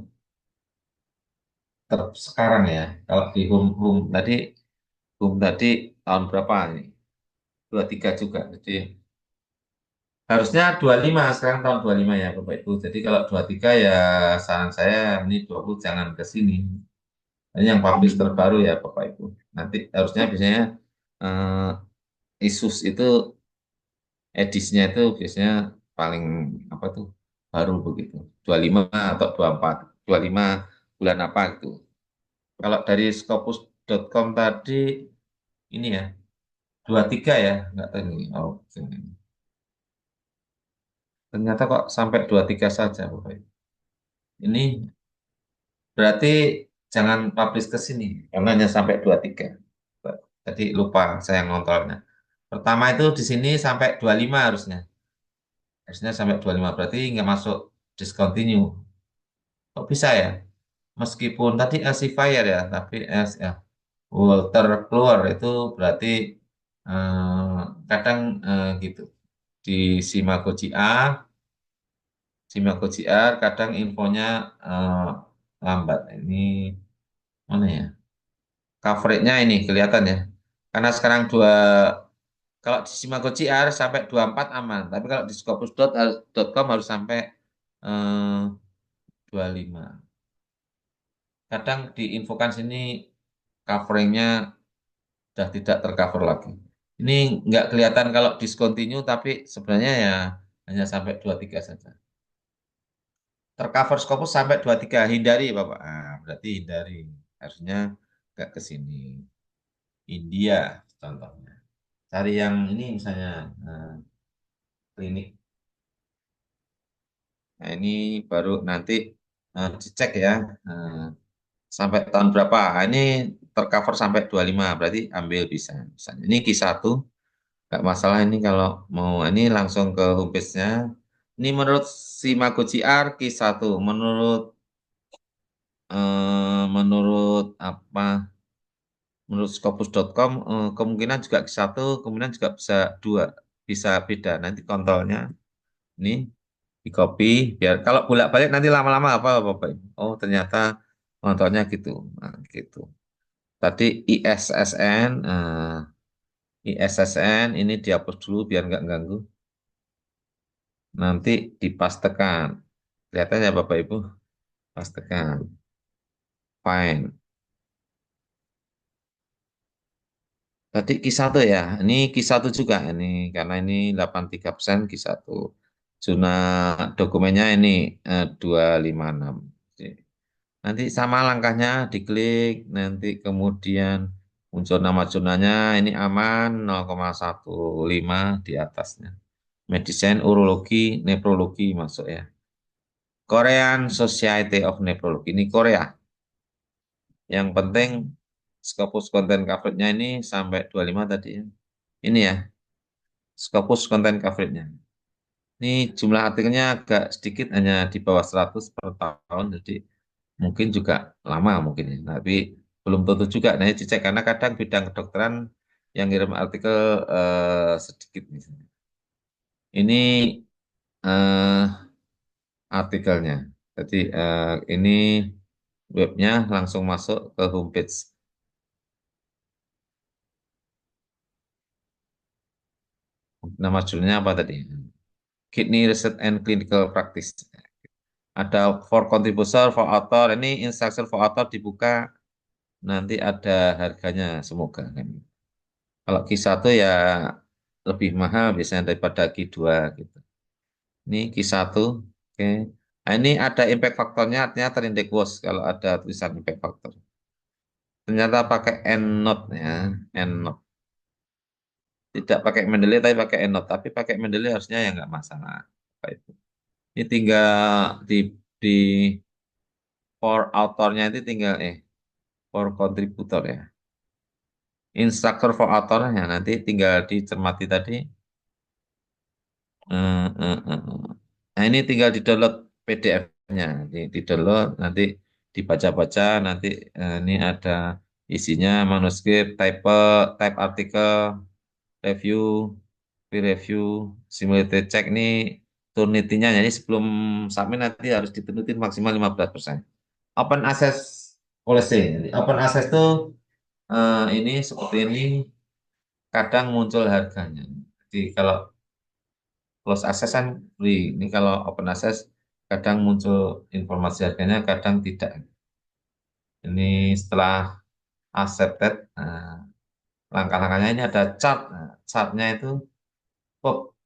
sekarang ya. Kalau di home tadi tahun berapa ini? 23 juga. Jadi harusnya 25 sekarang tahun 25 ya Bapak Ibu. Jadi kalau 23 ya saran saya ini 20 jangan ke sini. Ini yang publish terbaru ya Bapak Ibu. Nanti harusnya biasanya Isus itu edisinya itu biasanya paling apa tuh baru begitu. 25 atau 24. 25 bulan apa gitu. Kalau dari Scopus.com tadi ini ya 23 ya, nggak tahu ini. Oh, sini. Ternyata kok sampai 23 saja, Bapak Ibu. Ini berarti jangan publish ke sini, karena hanya sampai 23. Jadi lupa saya ngontrolnya. Pertama itu di sini sampai 25 harusnya. Harusnya sampai 25, berarti nggak masuk discontinue. Kok bisa ya? Meskipun tadi Elsevier ya, tapi ya, Walter keluar itu berarti kadang gitu. Di Simago GR, kadang infonya lambat. Ini mana ya? Coveragenya ini kelihatan ya. Karena sekarang kalau di Simago GR sampai 24 aman. Tapi kalau di scopus.com harus sampai 25. Kadang diinfokan sini coveringnya sudah tidak tercover lagi. Ini nggak kelihatan kalau discontinue, tapi sebenarnya ya hanya sampai 23 saja. Tercover Scopus sampai 23, hindari Bapak. Berarti hindari. Harusnya nggak ke sini. India contohnya. Cari yang ini misalnya klinik. Nah ini baru nanti dicek ya. Sampai tahun berapa. Ini tercover sampai 25, berarti ambil bisa. Misalnya ini Q1. Nggak masalah ini kalau mau ini langsung ke homepage-nya. Ini menurut Simago GR Q1, menurut apa? Menurut Scopus.com kemungkinan juga Q1, kemungkinan juga bisa 2, bisa beda. Nanti kontrolnya ini di copy biar kalau bolak-balik nanti lama-lama apa Bapak Ibu. Oh, ternyata kontrolnya gitu. Nah, gitu. Tadi ISSN ini dihapus dulu biar nggak ganggu. Nanti dipastekan. Kelihatan ya Bapak Ibu? Pastekan. Fine. Tadi Q1 ya. Ini Q1 juga. Ini karena ini 83% Q1. Zona dokumennya ini 256. Oke. Nanti sama langkahnya diklik. Nanti kemudian muncul nama zonanya. Ini aman 0,15 di atasnya. Medicine, urologi, nefrologi masuk ya. Korean Society of Nephrology. Ini Korea. Yang penting Scopus content coverage-nya ini sampai 25 tadi ya. Ini ya, Scopus content coverage-nya. Ini jumlah artikelnya agak sedikit, hanya di bawah 100 per tahun, jadi mungkin juga lama mungkin ya. Tapi belum tentu juga, nah ini dicek karena kadang bidang kedokteran yang ngirim artikel sedikit misalnya. Ini eh, artikelnya. Jadi ini webnya langsung masuk ke homepage. Nama judulnya apa tadi? Kidney Research and Clinical Practice. Ada for contributor, for author. Ini instruction for author dibuka. Nanti ada harganya semoga. Kalau Q1 ya lebih mahal biasanya daripada Q2 gitu. Ini Q1, oke. Nah, ini ada impact faktornya, artinya terindeks wash kalau ada tulisan impact factor. Ternyata pakai EndNote ya, EndNote. Tidak pakai Mendeley tapi pakai EndNote. Tapi pakai Mendeley harusnya ya nggak masalah. Apa itu? Ini tinggal di for authornya itu tinggal for contributor ya. Instructor for author ya nanti tinggal dicermati tadi. Eh, eh, eh, eh. Nah ini tinggal di-download PDF-nya, di-download nanti dibaca-baca nanti ini ada isinya manuskrip, type artikel, review, peer review, simulated check ini Turnitin-nya. Jadi sebelum submit nanti harus diturutin maksimal 15%. Open access policy. Jadi open access itu ini seperti ini kadang muncul harganya. Jadi kalau close access kan free. Ini kalau open access kadang muncul informasi harganya, kadang tidak. Ini setelah accepted, langkah-langkahnya ini ada chart. Nah, chartnya itu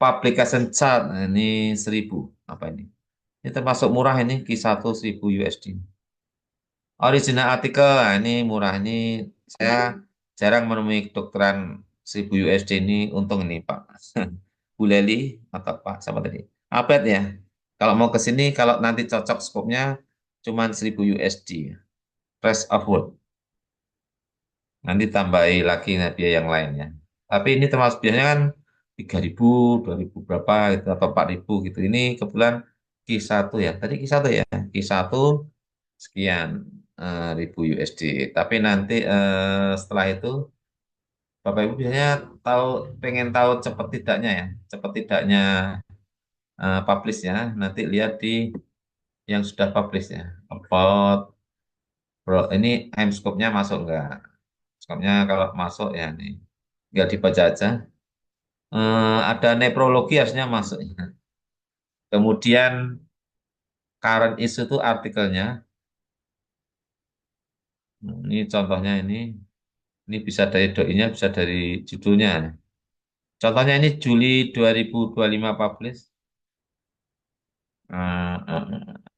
publication chart. Nah, ini 1000. Apa ini? Ini termasuk murah ini, Q1 1000 USD. Original artikel, nah ini murah. Ini saya jarang menemui kedokteran 1000 USD ini, untung ini Pak. Bu Leli atau Pak siapa tadi? Abed ya. Kalau mau ke sini, kalau nanti cocok skopnya cuman 1000 USD. Rest of world. Nanti tambahi lagi biaya yang lainnya. Tapi ini termasuk biasanya kan 3000, 2000 berapa gitu atau 4000 gitu. Ini kebetulan Q1 ya. Tadi Q1 ya. Q1 sekian ribu USD. Tapi nanti setelah itu Bapak Ibu biasanya pengen tahu cepat tidaknya ya. Cepat tidaknya publish ya. Nanti lihat di yang sudah publish ya. Upload, bro, ini scope-nya masuk enggak? Scope-nya kalau masuk ya nih. Tinggal dibaca aja. Ada neprologi harusnya masuk ya. Kemudian current issue itu artikelnya. Ini contohnya ini bisa dari doi-nya, bisa dari judulnya. Contohnya ini Juli 2025 publish.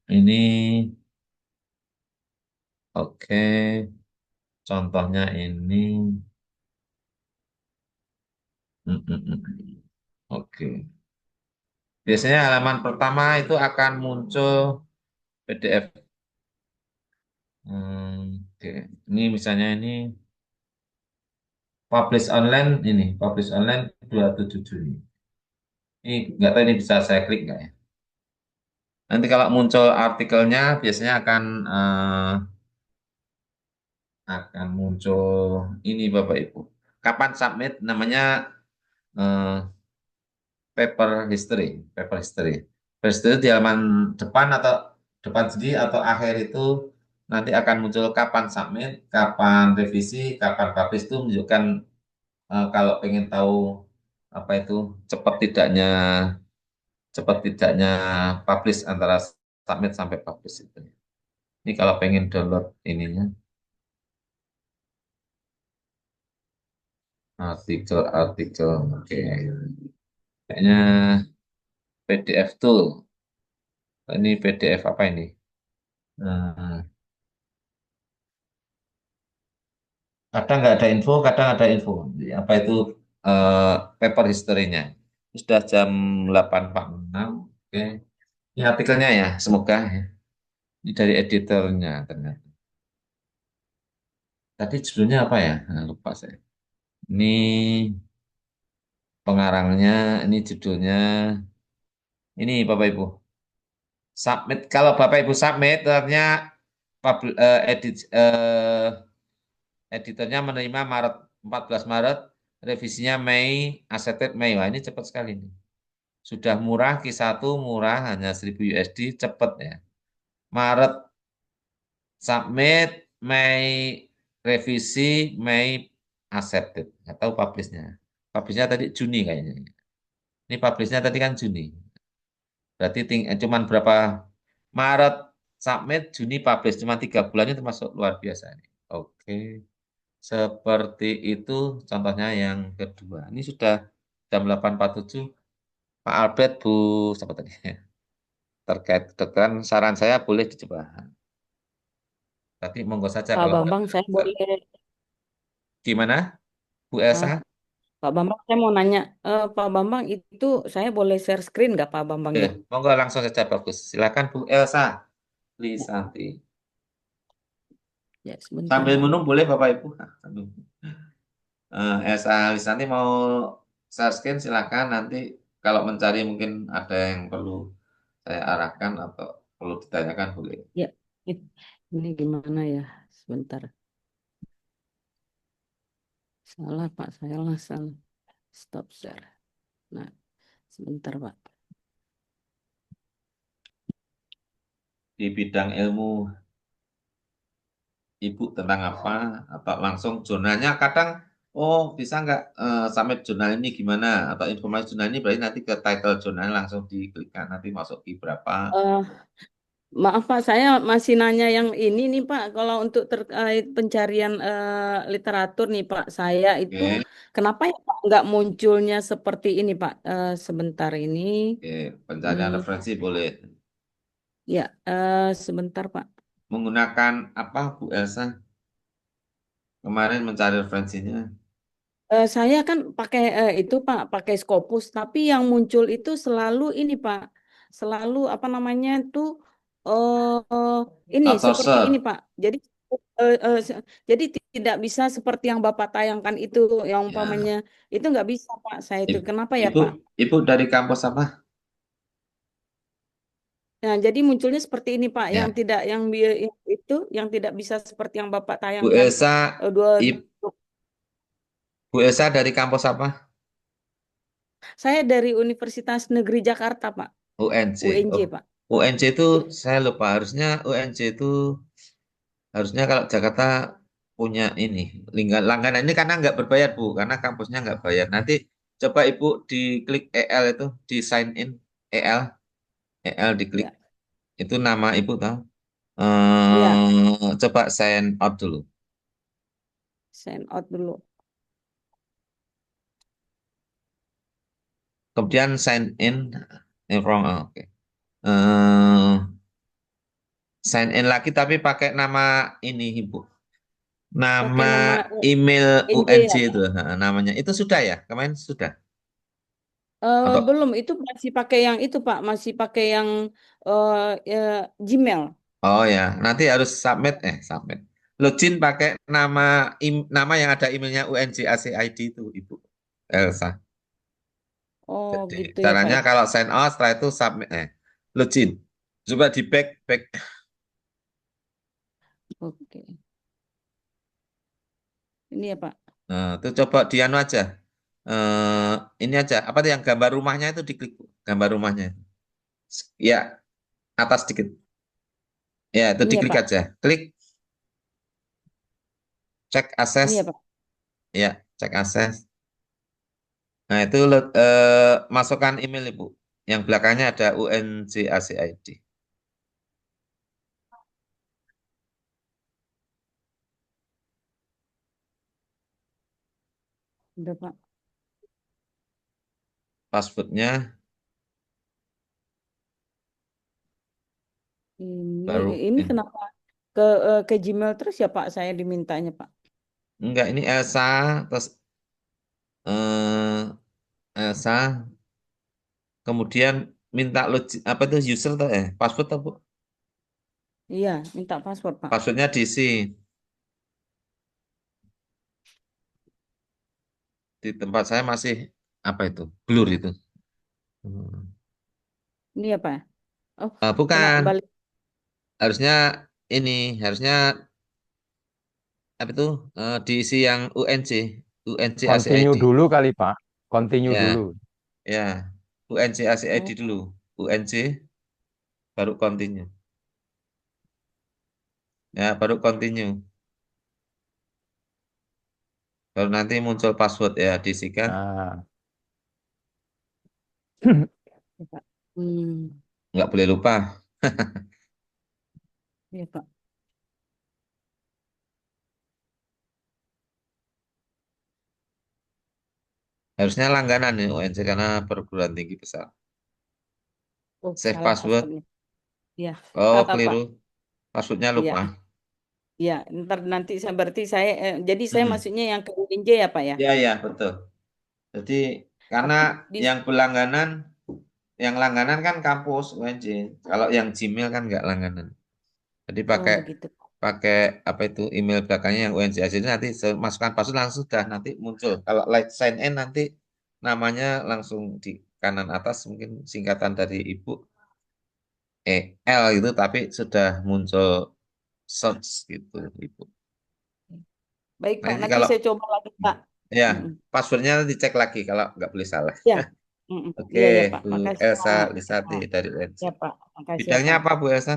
Ini oke. Contohnya ini. Oke. Biasanya halaman pertama itu akan muncul PDF. Oke. Ini misalnya ini publish online 27 Juni. Ini nggak tahu ini bisa saya klik nggak ya? Nanti kalau muncul artikelnya biasanya akan muncul ini Bapak Ibu. Kapan submit namanya paper history, paper history. Paper history di halaman depan atau depan sendiri atau akhir itu nanti akan muncul kapan submit, kapan revisi, kapan publish itu menunjukkan kalau pengen tahu apa itu cepat tidaknya publish antara submit sampai publish itu. Ini kalau pengen download ininya artikel, oke. Kayaknya PDF tool. Ini PDF apa ini? Kadang nggak ada info, kadang ada info. Apa itu paper history-nya? Sudah jam 8.46. Oke. Ini artikelnya ya, semoga ya. Ini dari editornya ternyata. Tadi judulnya apa ya? Nah, lupa saya. Ini pengarangnya, ini judulnya. Ini Bapak Ibu. Submit. Kalau Bapak Ibu submit, ternyata editornya menerima 14 Maret, revisinya Mei, accepted Mei. Wah, ini cepat sekali nih. Sudah murah, Q1 murah, hanya 1000 USD, cepat ya. Maret submit, Mei revisi, Mei accepted. Atau publishnya. Publishnya tadi Juni kayaknya. Ini publishnya tadi kan Juni. Berarti cuman berapa? Maret submit, Juni publish. Cuma 3 bulannya termasuk luar biasa. Oke. Seperti itu contohnya yang kedua. Ini sudah jam 8.47 Pak Albert, Bu, siapa tadi? Terkait kedokteran, saran saya boleh dicoba. Tapi monggo saja Pak kalau Bambang, saya boleh, gimana, Bu ah, Elsa? Pak Bambang, saya mau nanya, Pak Bambang itu saya boleh share screen nggak Pak Bambang Oke, ya? monggo langsung saja bagus. Silakan Bu Elsa Ya, Lisanti. ya sebentar Sambil Pak. minum boleh Bapak Ibu? Elsa Lisanti mau share screen silakan. Nanti kalau mencari mungkin ada yang perlu saya arahkan atau perlu ditanyakan boleh. Ya, it- ini gimana ya? Sebentar. Salah Pak, salah. Stop share. Nah, sebentar Pak. Di bidang ilmu Ibu tentang apa atau langsung jurnalnya kadang bisa nggak summit jurnal ini gimana atau informasi jurnal ini berarti nanti ke title jurnalnya langsung diklikkan nanti masuk di berapa. Eh, Maaf Pak, saya masih nanya yang ini nih Pak. Kalau untuk terkait pencarian literatur nih Pak, saya itu Oke, kenapa ya Pak nggak munculnya seperti ini Pak? Sebentar ini. oke, pencarian Hmm, referensi boleh ya, sebentar Pak. menggunakan apa Bu Elsa kemarin mencari referensinya. Saya kan pakai itu Pak, pakai Scopus, tapi yang muncul itu selalu ini Pak, selalu apa namanya itu ini seperti ini Authorship. Pak. Eh, eh, se- jadi tidak bisa seperti yang Bapak tayangkan itu, yang Ya, umpamanya itu nggak bisa Pak. Saya itu Ibu, kenapa ya Ibu, Pak? Ibu dari kampus apa? Nah, jadi munculnya seperti ini Pak, yang Ya, tidak yang itu yang tidak bisa seperti yang Bapak Bu tayangkan. Elsa, Dua, Bu Elsa dari kampus apa? saya dari Universitas Negeri Jakarta Pak, UNC. UNJ Oh, Pak. UNC itu Ya. saya lupa. Harusnya UNC itu harusnya kalau Jakarta punya ini langganan ini karena nggak berbayar Bu, karena kampusnya nggak bayar. Nanti coba Ibu diklik EL itu, di sign in EL, EL diklik. Ya, Itu nama Ibu tahu. ya, Coba sign out dulu. send out dulu. Kemudian sign in, wrong. Oke. Eh, Sign in lagi tapi pakai nama ini Ibu. Pakai Nama nama email NJ UNC ya, itu Pak. namanya. Itu sudah ya? Kemarin sudah. Belum, itu masih pakai yang itu, Pak. Masih pakai yang eh, eh, Gmail. Oh ya, nanti harus submit. Login pakai nama yang ada emailnya UNJACID itu, Ibu Elsa. Oh, Jadi gitu ya, Pak caranya ya. kalau sign out setelah itu login. Coba di back. Oke. Ini ya, Pak. Nah, itu coba di anu aja. Ini aja, apa tuh yang gambar rumahnya itu diklik, Bu. Gambar rumahnya. Ya, atas dikit. Ya, itu Ini ya, diklik Pak. aja. Klik, cek Ini ya, akses. Pak. Ya, cek akses. Nah, itu masukkan email Ibu. Yang belakangnya ada UNJACID. Udah, Pak. Passwordnya Ini baru ini ini. kenapa ke Gmail terus ya, Pak? Saya dimintanya, Pak. Enggak, ini Elsa, terus eh, Elsa, kemudian minta login, apa itu user tuh password tuh, Bu? Iya, minta password, Pak. Passwordnya diisi. Di tempat saya masih apa itu? Blur itu. Hmm. Ini ya, Pak. Oh, kena Bukan, balik. harusnya ini, harusnya apa itu diisi yang UNC Continue ACID. dulu kali Pak. Continue Ya, dulu. ya, UNC ACID Oh, dulu. UNC baru continue. Ya, baru continue. Baru nanti muncul password ya, diisikan. Nah, ya, Pak. Hmm, Nggak boleh lupa. iya, Pak. Harusnya langganan nih UNC karena perguruan tinggi besar. Oh, Save salah password. passwordnya. Iya, Oh, salah Pak. keliru. Passwordnya Iya, lupa. iya. Ntar nanti berarti saya, jadi saya Hmm. masuknya yang ke UNJ ya Pak ya. Ya, ya, betul. Jadi karena Tapi di yang langganan kan kampus UNJ. Kalau yang Gmail kan nggak langganan. Jadi oh pakai begitu. pakai apa itu email belakangnya yang UNJ aja. Jadi nanti masukkan password langsung sudah nanti muncul. Kalau like sign in nanti namanya langsung di kanan atas mungkin singkatan dari ibu L gitu tapi sudah muncul search gitu ibu. Baik Nah, Pak, nanti nanti kalau saya coba lagi Pak. ya Mm-mm. passwordnya dicek lagi kalau nggak boleh salah. Ya, mm-mm. Oke, Iya ya Pak. Bu Makasih Elsa Pak. Lisati Ya, dari UNJ. ya Pak. Makasih ya Bidangnya Pak. apa Bu Elsa?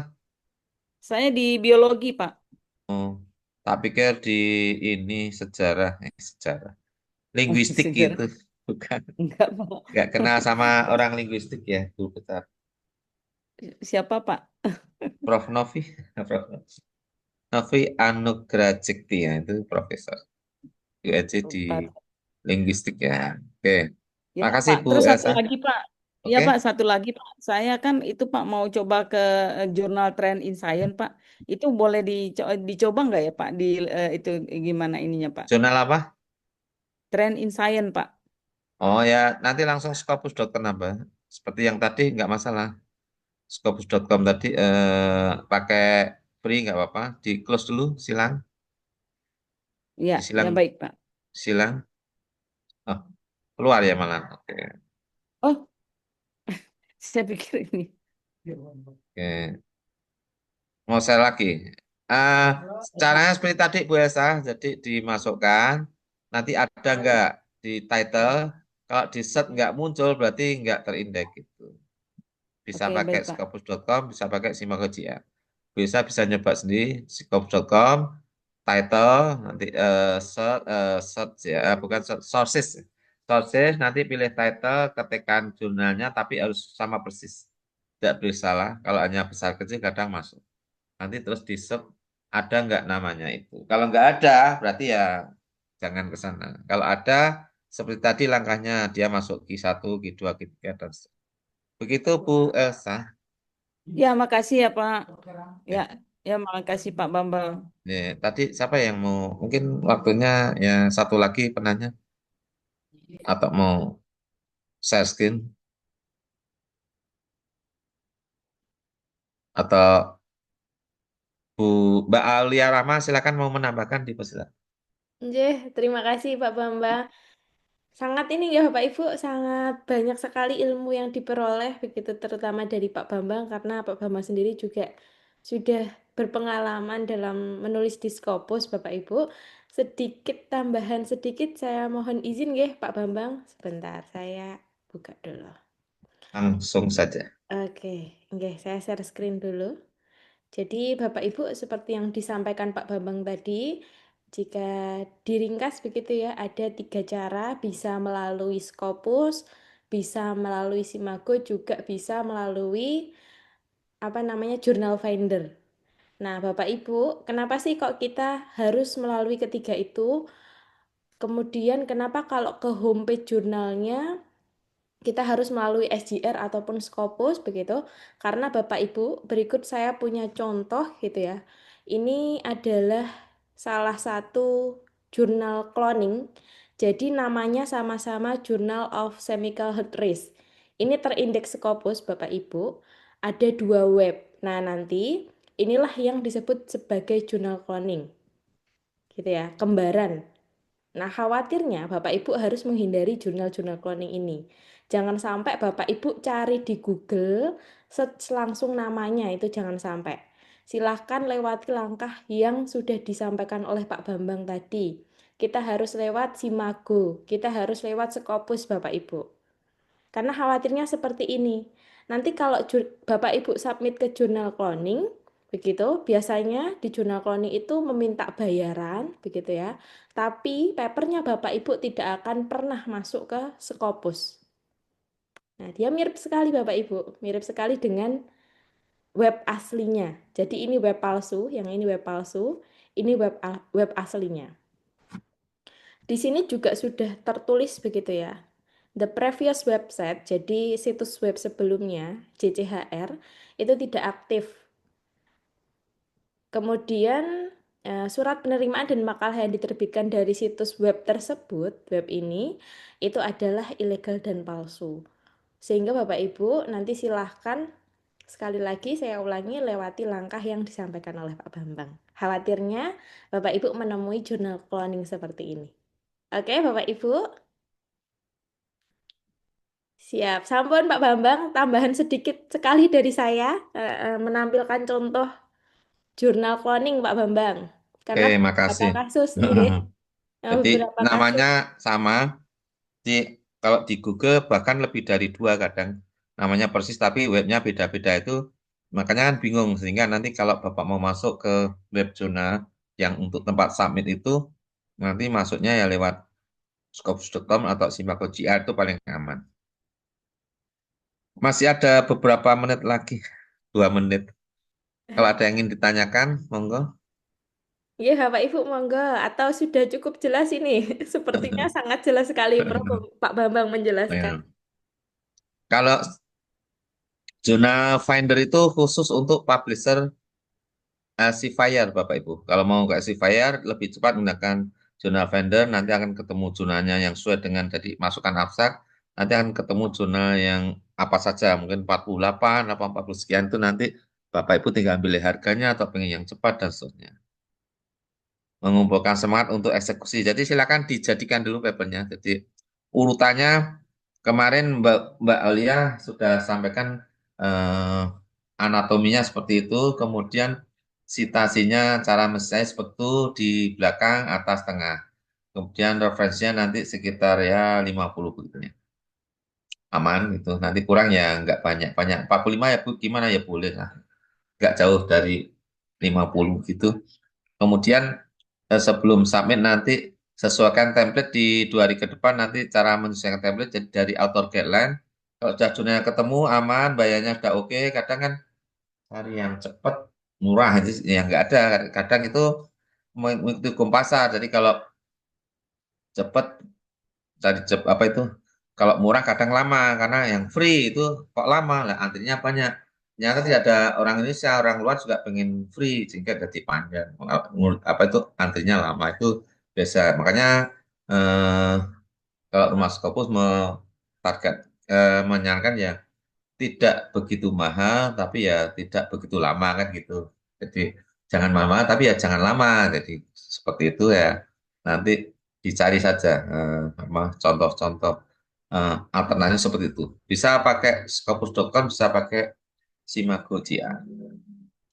Saya di biologi Pak. Oh, tak pikir di ini sejarah. Linguistik Sejarah gitu, bukan. enggak Pak. Nggak kenal sama orang linguistik ya, Bu Besar. Siapa Pak? Prof Novi, Prof Novi Anugrajekti ya, itu profesor UNJ di Lupa. linguistik ya. Oke, Ya makasih Pak. Bu Terus satu Elsa. lagi Pak. Ya Oke, Pak, satu lagi Pak. Saya kan itu Pak mau coba ke jurnal Trend in Science Pak. Itu boleh dicoba nggak ya Pak? Di itu gimana ininya Pak? jurnal apa? Trend in Science Pak. Oh ya, nanti langsung scopus.com nambah. Seperti yang tadi nggak masalah. Scopus.com tadi pakai free nggak apa-apa. Di close dulu, silang, Ya, ya disilang, baik Pak. silang. Oh, keluar ya malah. Oke, Oh, saya pikir ini. oke. Mau saya lagi. Ah, caranya seperti tadi Bu Elsa, jadi dimasukkan. Nanti ada nggak di title? Kalau di search nggak muncul berarti nggak terindeks gitu. Bisa Oke, pakai baik Pak. scopus.com, bisa pakai Simagogia. Bisa nyoba sendiri scopus.com, title, nanti search ya, bukan sources. Sources, nanti pilih title, ketikkan jurnalnya, tapi harus sama persis. Tidak boleh salah, kalau hanya besar kecil kadang masuk. Nanti terus di search, ada nggak namanya itu. Kalau nggak ada, berarti ya jangan ke sana. Kalau ada, seperti tadi langkahnya, dia masuk Q1, Q2, Q3, dan seterusnya. Begitu Bu Elsa. Ya, makasih ya Pak. Ya, Ya, ya makasih Pak Bambang. ya, tadi siapa yang mau, mungkin waktunya ya satu lagi penanya, atau mau share screen, atau Bu Mbak Aulia Rama silakan mau menambahkan di silakan. Nggih, terima kasih Pak Bambang. Sangat ini ya Bapak Ibu, sangat banyak sekali ilmu yang diperoleh begitu terutama dari Pak Bambang karena Pak Bambang sendiri juga sudah berpengalaman dalam menulis di Scopus Bapak Ibu. Sedikit tambahan sedikit saya mohon izin ya Pak Bambang. Sebentar saya buka dulu. Langsung saja. Oke, nggih, saya share screen dulu. Jadi Bapak Ibu seperti yang disampaikan Pak Bambang tadi, jika diringkas begitu ya, ada 3 cara bisa melalui Scopus, bisa melalui Simago, juga bisa melalui apa namanya Journal Finder. Nah, Bapak Ibu, kenapa sih kok kita harus melalui ketiga itu? Kemudian kenapa kalau ke homepage jurnalnya kita harus melalui SJR ataupun Scopus begitu karena Bapak Ibu berikut saya punya contoh gitu ya, ini adalah salah satu jurnal cloning jadi namanya sama-sama Journal of Chemical Heart Rate, ini terindeks Scopus Bapak Ibu, ada 2 web. Nah nanti inilah yang disebut sebagai jurnal cloning gitu ya, kembaran. Nah, khawatirnya Bapak Ibu harus menghindari jurnal-jurnal cloning ini. Jangan sampai Bapak Ibu cari di Google, search langsung namanya, itu jangan sampai. Silahkan lewati langkah yang sudah disampaikan oleh Pak Bambang tadi. Kita harus lewat Simago, kita harus lewat Scopus Bapak Ibu. Karena khawatirnya seperti ini. Nanti kalau Bapak Ibu submit ke jurnal cloning, begitu, biasanya di jurnal cloning itu meminta bayaran, begitu ya. Tapi papernya Bapak Ibu tidak akan pernah masuk ke Scopus. Nah, dia mirip sekali Bapak Ibu, mirip sekali dengan web aslinya. Jadi ini web palsu, yang ini web palsu, ini web aslinya. Di sini juga sudah tertulis begitu ya. the previous website, jadi situs web sebelumnya, JCHR, itu tidak aktif. Kemudian surat penerimaan dan makalah yang diterbitkan dari situs web tersebut, web ini, itu adalah ilegal dan palsu. Sehingga Bapak Ibu nanti silahkan, sekali lagi saya ulangi, lewati langkah yang disampaikan oleh Pak Bambang. Khawatirnya Bapak Ibu menemui jurnal cloning seperti ini. Oke Bapak Ibu? Siap. Sampun Pak Bambang, tambahan sedikit sekali dari saya, menampilkan contoh jurnal cloning Pak Bambang. Karena Oke, beberapa makasih. kasus, nggih. Jadi Beberapa kasus. namanya sama, kalau di Google bahkan lebih dari 2 kadang namanya persis, tapi webnya beda-beda itu, makanya kan bingung. Sehingga nanti kalau Bapak mau masuk ke web jurnal yang untuk tempat submit itu, nanti masuknya ya lewat scopus.com atau Simago GR itu paling aman. Masih ada beberapa menit lagi, 2 menit. Kalau ada yang ingin ditanyakan, monggo. Iya, Bapak Ibu, monggo. Atau sudah cukup jelas ini? Sepertinya sangat jelas sekali Pak Bambang menjelaskan. Ya. Kalau Journal Finder itu khusus untuk publisher Seafire, Bapak Ibu. Kalau mau ke Seafire, lebih cepat menggunakan Journal Finder, nanti akan ketemu jurnalnya yang sesuai dengan jadi masukan abstrak, nanti akan ketemu jurnal yang apa saja, mungkin 48, apa 40 sekian itu nanti Bapak Ibu tinggal pilih harganya atau pengen yang cepat dan seterusnya. Mengumpulkan semangat untuk eksekusi. Jadi silakan dijadikan dulu papernya. Jadi urutannya kemarin Mbak Alia sudah sampaikan anatominya seperti itu, kemudian citasinya cara mestinya seperti itu di belakang, atas, tengah. Kemudian referensinya nanti sekitar ya 50 begitu ya. Aman gitu. Nanti kurang ya nggak banyak-banyak. 45 ya Bu, gimana ya boleh lah. Nggak jauh dari 50 gitu. Kemudian sebelum submit nanti sesuaikan template di 2 hari ke depan, nanti cara menyesuaikan template jadi dari author guideline. Kalau sudah jurnalnya ketemu aman, bayarnya sudah oke, kadang kan cari yang cepat murah aja yang nggak ada. Kadang itu mengikuti hukum pasar. Jadi kalau cepat cari apa itu? Kalau murah kadang lama karena yang free itu kok lama lah, antrinya banyak. Ternyata tidak ada orang Indonesia, orang luar juga pengen free sehingga jadi panjang. Apa itu antrinya lama itu biasa. Makanya eh, kalau Rumah Scopus target menyarankan ya tidak begitu mahal, tapi ya tidak begitu lama kan gitu. Jadi jangan mahal-mahal, tapi ya jangan lama. Jadi seperti itu ya. Nanti dicari saja contoh-contoh alternatif seperti itu. Bisa pakai Scopus.com, bisa pakai Simago GR.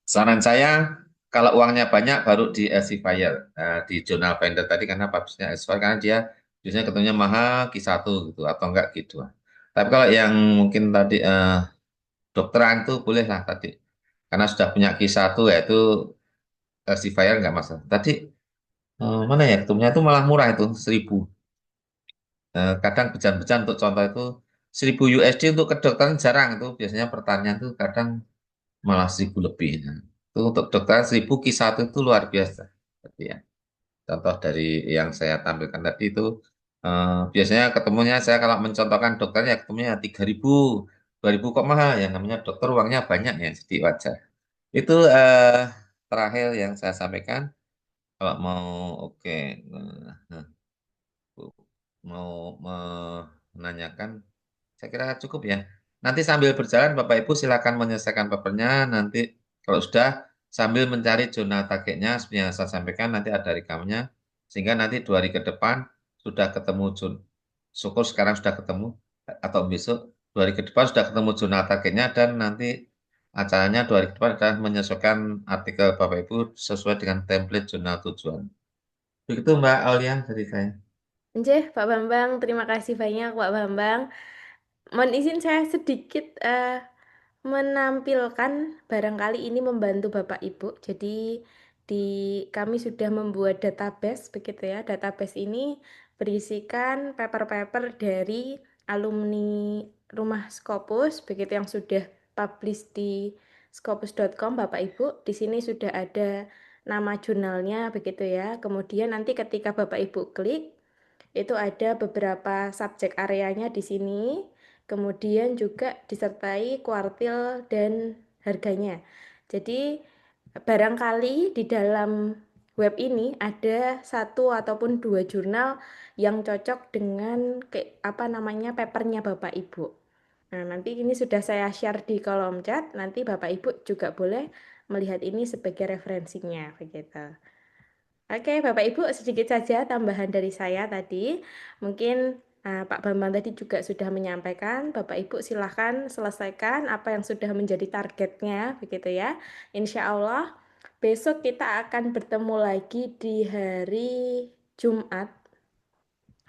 Saran saya, kalau uangnya banyak baru di Elsevier, di Journal Finder tadi karena publishnya Elsevier, karena dia biasanya ketemunya mahal Q1 gitu, atau enggak gitu. Tapi kalau yang mungkin tadi dokteran itu boleh lah tadi. Karena sudah punya Q1 yaitu Elsevier enggak masalah. Tadi mana ya ketemunya itu malah murah itu 1.000. Kadang bejan-bejan untuk contoh itu 1.000 USD untuk kedokteran jarang itu. Biasanya pertanyaan itu kadang malah 1.000 lebih. Nah, itu untuk dokteran 1.000 Q1 itu luar biasa. Tapi ya, contoh dari yang saya tampilkan tadi itu biasanya ketemunya saya kalau mencontohkan dokternya ketemunya 3.000, 2.000 kok mahal ya, namanya dokter uangnya banyak ya, jadi wajar. Itu terakhir yang saya sampaikan. Kalau mau oke, nah, mau menanyakan, saya kira cukup ya. Nanti sambil berjalan Bapak Ibu silakan menyelesaikan papernya. Nanti kalau sudah sambil mencari jurnal targetnya seperti yang saya sampaikan nanti ada rekamnya. Sehingga nanti 2 hari ke depan sudah ketemu syukur sekarang sudah ketemu atau besok 2 hari ke depan sudah ketemu jurnal targetnya dan nanti acaranya 2 hari ke depan adalah menyesuaikan artikel Bapak Ibu sesuai dengan template jurnal tujuan. Begitu Mbak Aulia dari saya. Nggih, Pak Bambang, terima kasih banyak Pak Bambang. Mohon izin saya sedikit menampilkan, barangkali ini membantu Bapak Ibu. Jadi di kami sudah membuat database begitu ya. Database ini berisikan paper-paper dari alumni Rumah Scopus begitu yang sudah publish di scopus.com Bapak Ibu. Di sini sudah ada nama jurnalnya begitu ya. Kemudian nanti ketika Bapak Ibu klik Itu ada beberapa subjek areanya di sini, kemudian juga disertai kuartil dan harganya. Jadi barangkali di dalam web ini ada satu ataupun dua jurnal yang cocok dengan apa namanya papernya Bapak Ibu. Nah, nanti ini sudah saya share di kolom chat. Nanti Bapak Ibu juga boleh melihat ini sebagai referensinya, begitu. Oke, Bapak Ibu, sedikit saja tambahan dari saya tadi. Mungkin Pak Bambang tadi juga sudah menyampaikan. Bapak Ibu silahkan selesaikan apa yang sudah menjadi targetnya, begitu ya. Insya Allah, besok kita akan bertemu lagi di hari Jumat.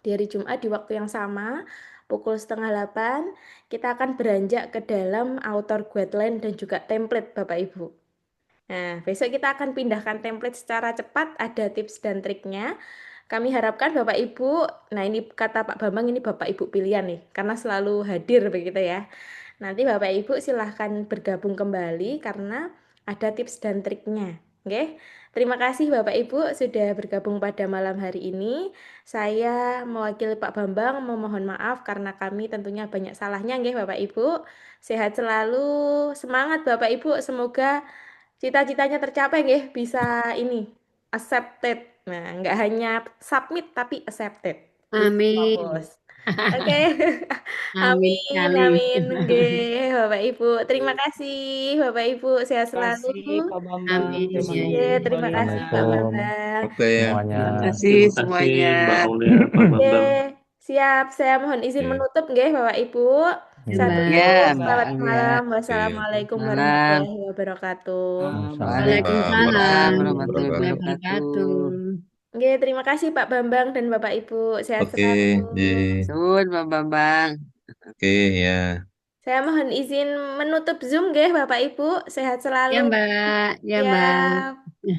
Di hari Jumat di waktu yang sama, pukul 7:30, kita akan beranjak ke dalam author guideline dan juga template Bapak Ibu. Nah, besok kita akan pindahkan template secara cepat, ada tips dan triknya. Kami harapkan Bapak Ibu, nah ini kata Pak Bambang, ini Bapak Ibu pilihan nih, karena selalu hadir begitu ya. Nanti Bapak Ibu silahkan bergabung kembali karena ada tips dan triknya. Oke, terima kasih Bapak Ibu sudah bergabung pada malam hari ini. Saya mewakili Pak Bambang memohon maaf karena kami tentunya banyak salahnya, nggih Bapak Ibu. Sehat selalu, semangat Bapak Ibu, semoga cita-citanya tercapai nggih, bisa ini accepted. Nah, nggak hanya submit tapi accepted. Bisa Amin. fokus. Oke. Amin Amin, sekali. amin. Nggih, Bapak Ibu. Terima kasih Bapak Ibu, sehat Terima selalu. kasih Pak Bambang. Amin. Terima Ya, kasih ya. Oke, Mbak terima kasih Oliana. Pak Assalamualaikum Bambang. Oke ya. semuanya. Terima kasih Terima kasih semuanya. Mbak Aulia, Pak Oke, Bambang. siap. Saya mohon izin Oke. menutup nggih Bapak Ibu. Ya, Satu, Mbak. Ya, Mbak selamat Alia. malam. Oke. Wassalamualaikum Malam. warahmatullahi wabarakatuh. Waalaikumsalam Waalaikumsalam Waalaikumsalam warahmatullahi warahmatullahi warahmatullahi wabarakatuh. wabarakatuh. wabarakatuh. Oke, terima kasih Pak Bambang dan Bapak Ibu. Sehat Oke, selalu. ye. Sun, Pak Bambang. Oke ya. Saya mohon izin menutup Zoom nggih Bapak Ibu. Sehat Ya, selalu. Mbak. Ya, Mbak. Ya.